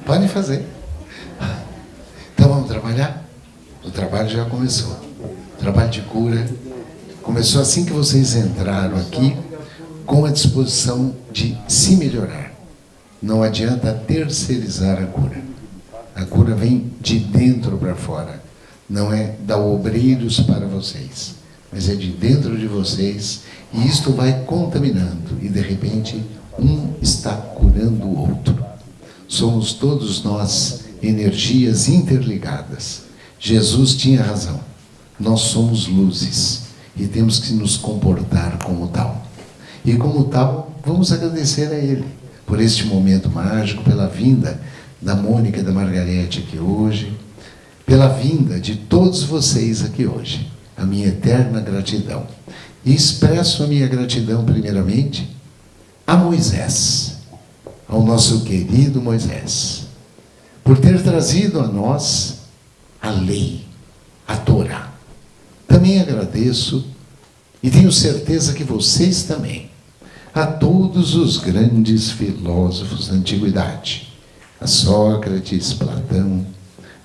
Podem fazer. Então vamos trabalhar? O trabalho já começou. O trabalho de cura começou assim que vocês entraram aqui, com a disposição de se melhorar. Não adianta terceirizar a cura. A cura vem de dentro para fora. Não é da obreiros para vocês, mas é de dentro de vocês. E isto vai contaminando. E de repente, um está curando o outro. Somos todos nós energias interligadas. Jesus tinha razão. Nós somos luzes e temos que nos comportar como tal. E como tal, vamos agradecer a Ele por este momento mágico, pela vinda da Mônica e da Margarete aqui hoje, pela vinda de todos vocês aqui hoje. A minha eterna gratidão. E expresso a minha gratidão primeiramente a Moisés, ao nosso querido Moisés, por ter trazido a nós a lei, a Torá. Também agradeço, e tenho certeza que vocês também, a todos os grandes filósofos da antiguidade, a Sócrates, Platão,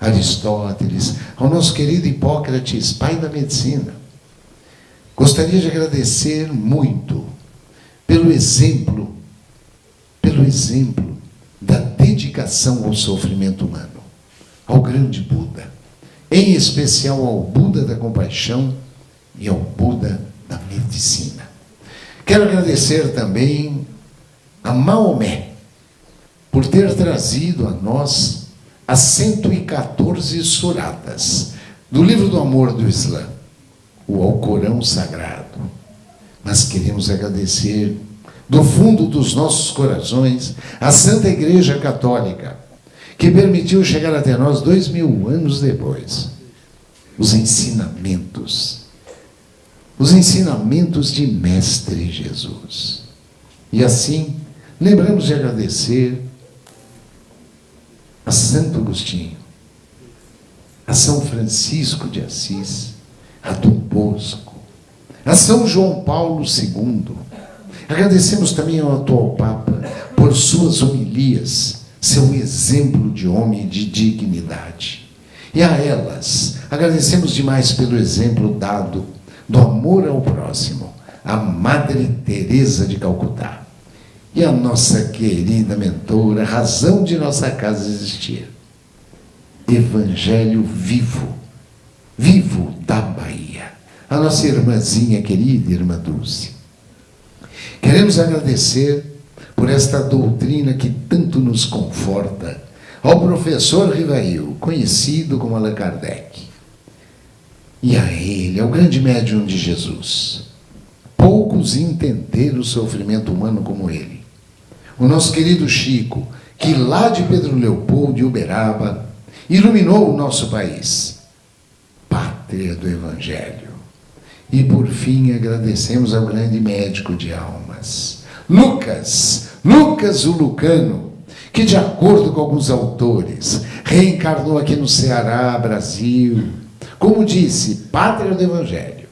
Aristóteles, ao nosso querido Hipócrates, pai da medicina. Gostaria de agradecer muito pelo exemplo da dedicação ao sofrimento humano, ao grande Buda, em especial ao Buda da compaixão e ao Buda da medicina. Quero agradecer também a Maomé por ter trazido a nós as 114 suratas do livro do amor do Islã, o Alcorão Sagrado. Mas queremos agradecer do fundo dos nossos corações a Santa Igreja Católica, que permitiu chegar até nós 2000 anos depois os ensinamentos de Mestre Jesus. E assim, lembramos de agradecer a Santo Agostinho, a São Francisco de Assis, a Dom Bosco, a São João Paulo II. Agradecemos também ao atual Papa por suas homilias, seu exemplo de homem de dignidade. E a elas, agradecemos demais pelo exemplo dado do amor ao próximo, a Madre Teresa de Calcutá. E a nossa querida mentora, razão de nossa casa existir. Evangelho vivo, vivo da Bahia. A nossa irmãzinha querida, irmã Dulce. Queremos agradecer por esta doutrina que tanto nos conforta ao professor Rivail, conhecido como Allan Kardec. E a ele, ao grande médium de Jesus. Poucos entenderam o sofrimento humano como ele. O nosso querido Chico, que lá de Pedro Leopoldo e Uberaba, iluminou o nosso país. Pátria do Evangelho. E por fim agradecemos ao grande médico de almas, Lucas o Lucano, que de acordo com alguns autores, reencarnou aqui no Ceará, Brasil, como disse, Pátria do Evangelho,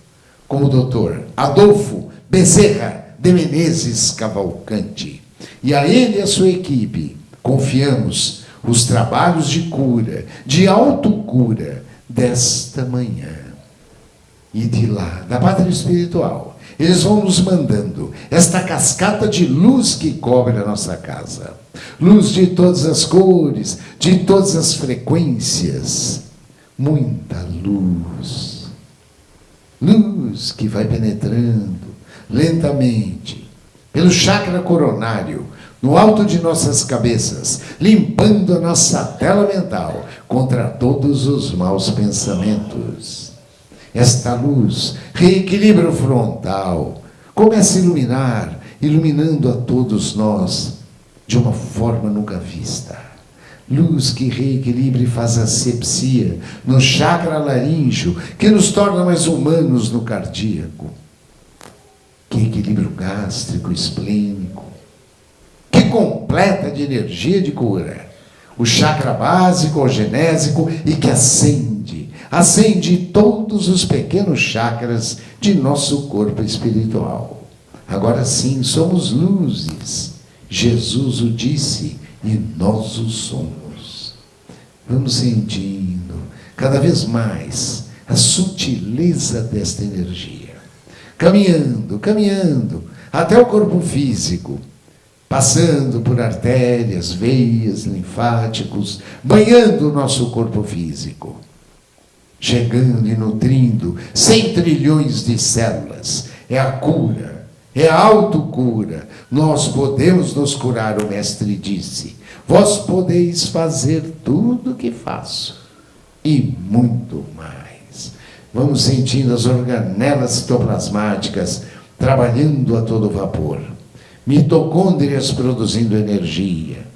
como o doutor Adolfo Bezerra de Menezes Cavalcante. E a ele e a sua equipe confiamos os trabalhos de cura, de autocura desta manhã. E de lá, da pátria espiritual, eles vão nos mandando esta cascata de luz que cobre a nossa casa. Luz de todas as cores, de todas as frequências. Muita luz. Luz que vai penetrando lentamente pelo chakra coronário, no alto de nossas cabeças, limpando a nossa tela mental contra todos os maus pensamentos. Esta luz reequilibra o frontal, começa a iluminar, iluminando a todos nós de uma forma nunca vista. Luz que reequilibra e faz asepsia no chakra laríngeo, que nos torna mais humanos no cardíaco. Que equilibra o gástrico, esplênico, que completa de energia de cura o chakra básico, o genésico, e que acende todos os pequenos chakras de nosso corpo espiritual. Agora sim, somos luzes Jesus o disse e nós o somos. Vamos sentindo cada vez mais a sutileza desta energia. Caminhando, caminhando, até o corpo físico, passando por artérias, veias, linfáticos, banhando o nosso corpo físico, chegando e nutrindo 100 trilhões de células. É a cura, é a autocura. Nós podemos nos curar, o Mestre disse. Vós podeis fazer tudo o que faço, e muito mais. Vamos sentindo as organelas citoplasmáticas trabalhando a todo vapor. Mitocôndrias produzindo energia.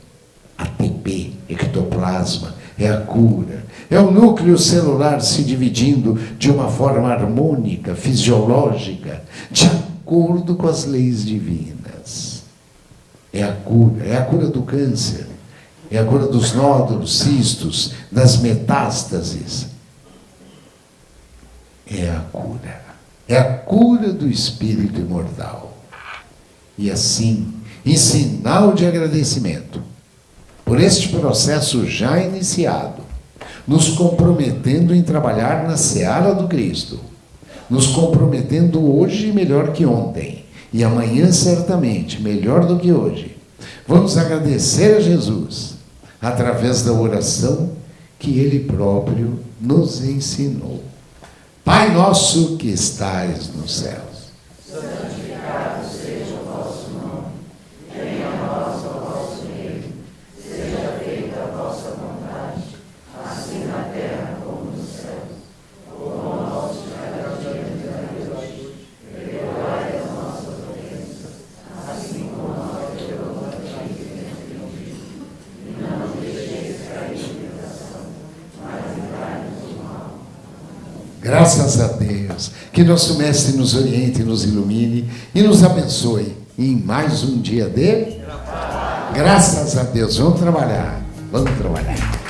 ATP, ectoplasma, é a cura. É o núcleo celular se dividindo de uma forma harmônica, fisiológica, de acordo com as leis divinas. É a cura do câncer, é a cura dos nódulos, cistos, das metástases. É a cura do espírito imortal. E assim, em sinal de agradecimento por este processo já iniciado, nos comprometendo em trabalhar na seara do Cristo, nos comprometendo hoje melhor que ontem, e amanhã certamente melhor do que hoje, vamos agradecer a Jesus através da oração que Ele próprio nos ensinou. Pai nosso que estais nos céus, santificado seja o vosso nome, venha a nós o vosso reino, seja feita a vossa vontade, assim na terra como nos céus. O pão nosso de cada dia nos dai hoje, perdoai as nossas ofensas, assim como nós perdoamos a quem nos ofendido. E não nos deixeis cair em tentação, mas livrai-nos do mal. graças a Deus, que nosso Mestre nos oriente, nos ilumine e nos abençoe em mais um dia dele. Graças a Deus, vamos trabalhar, vamos trabalhar.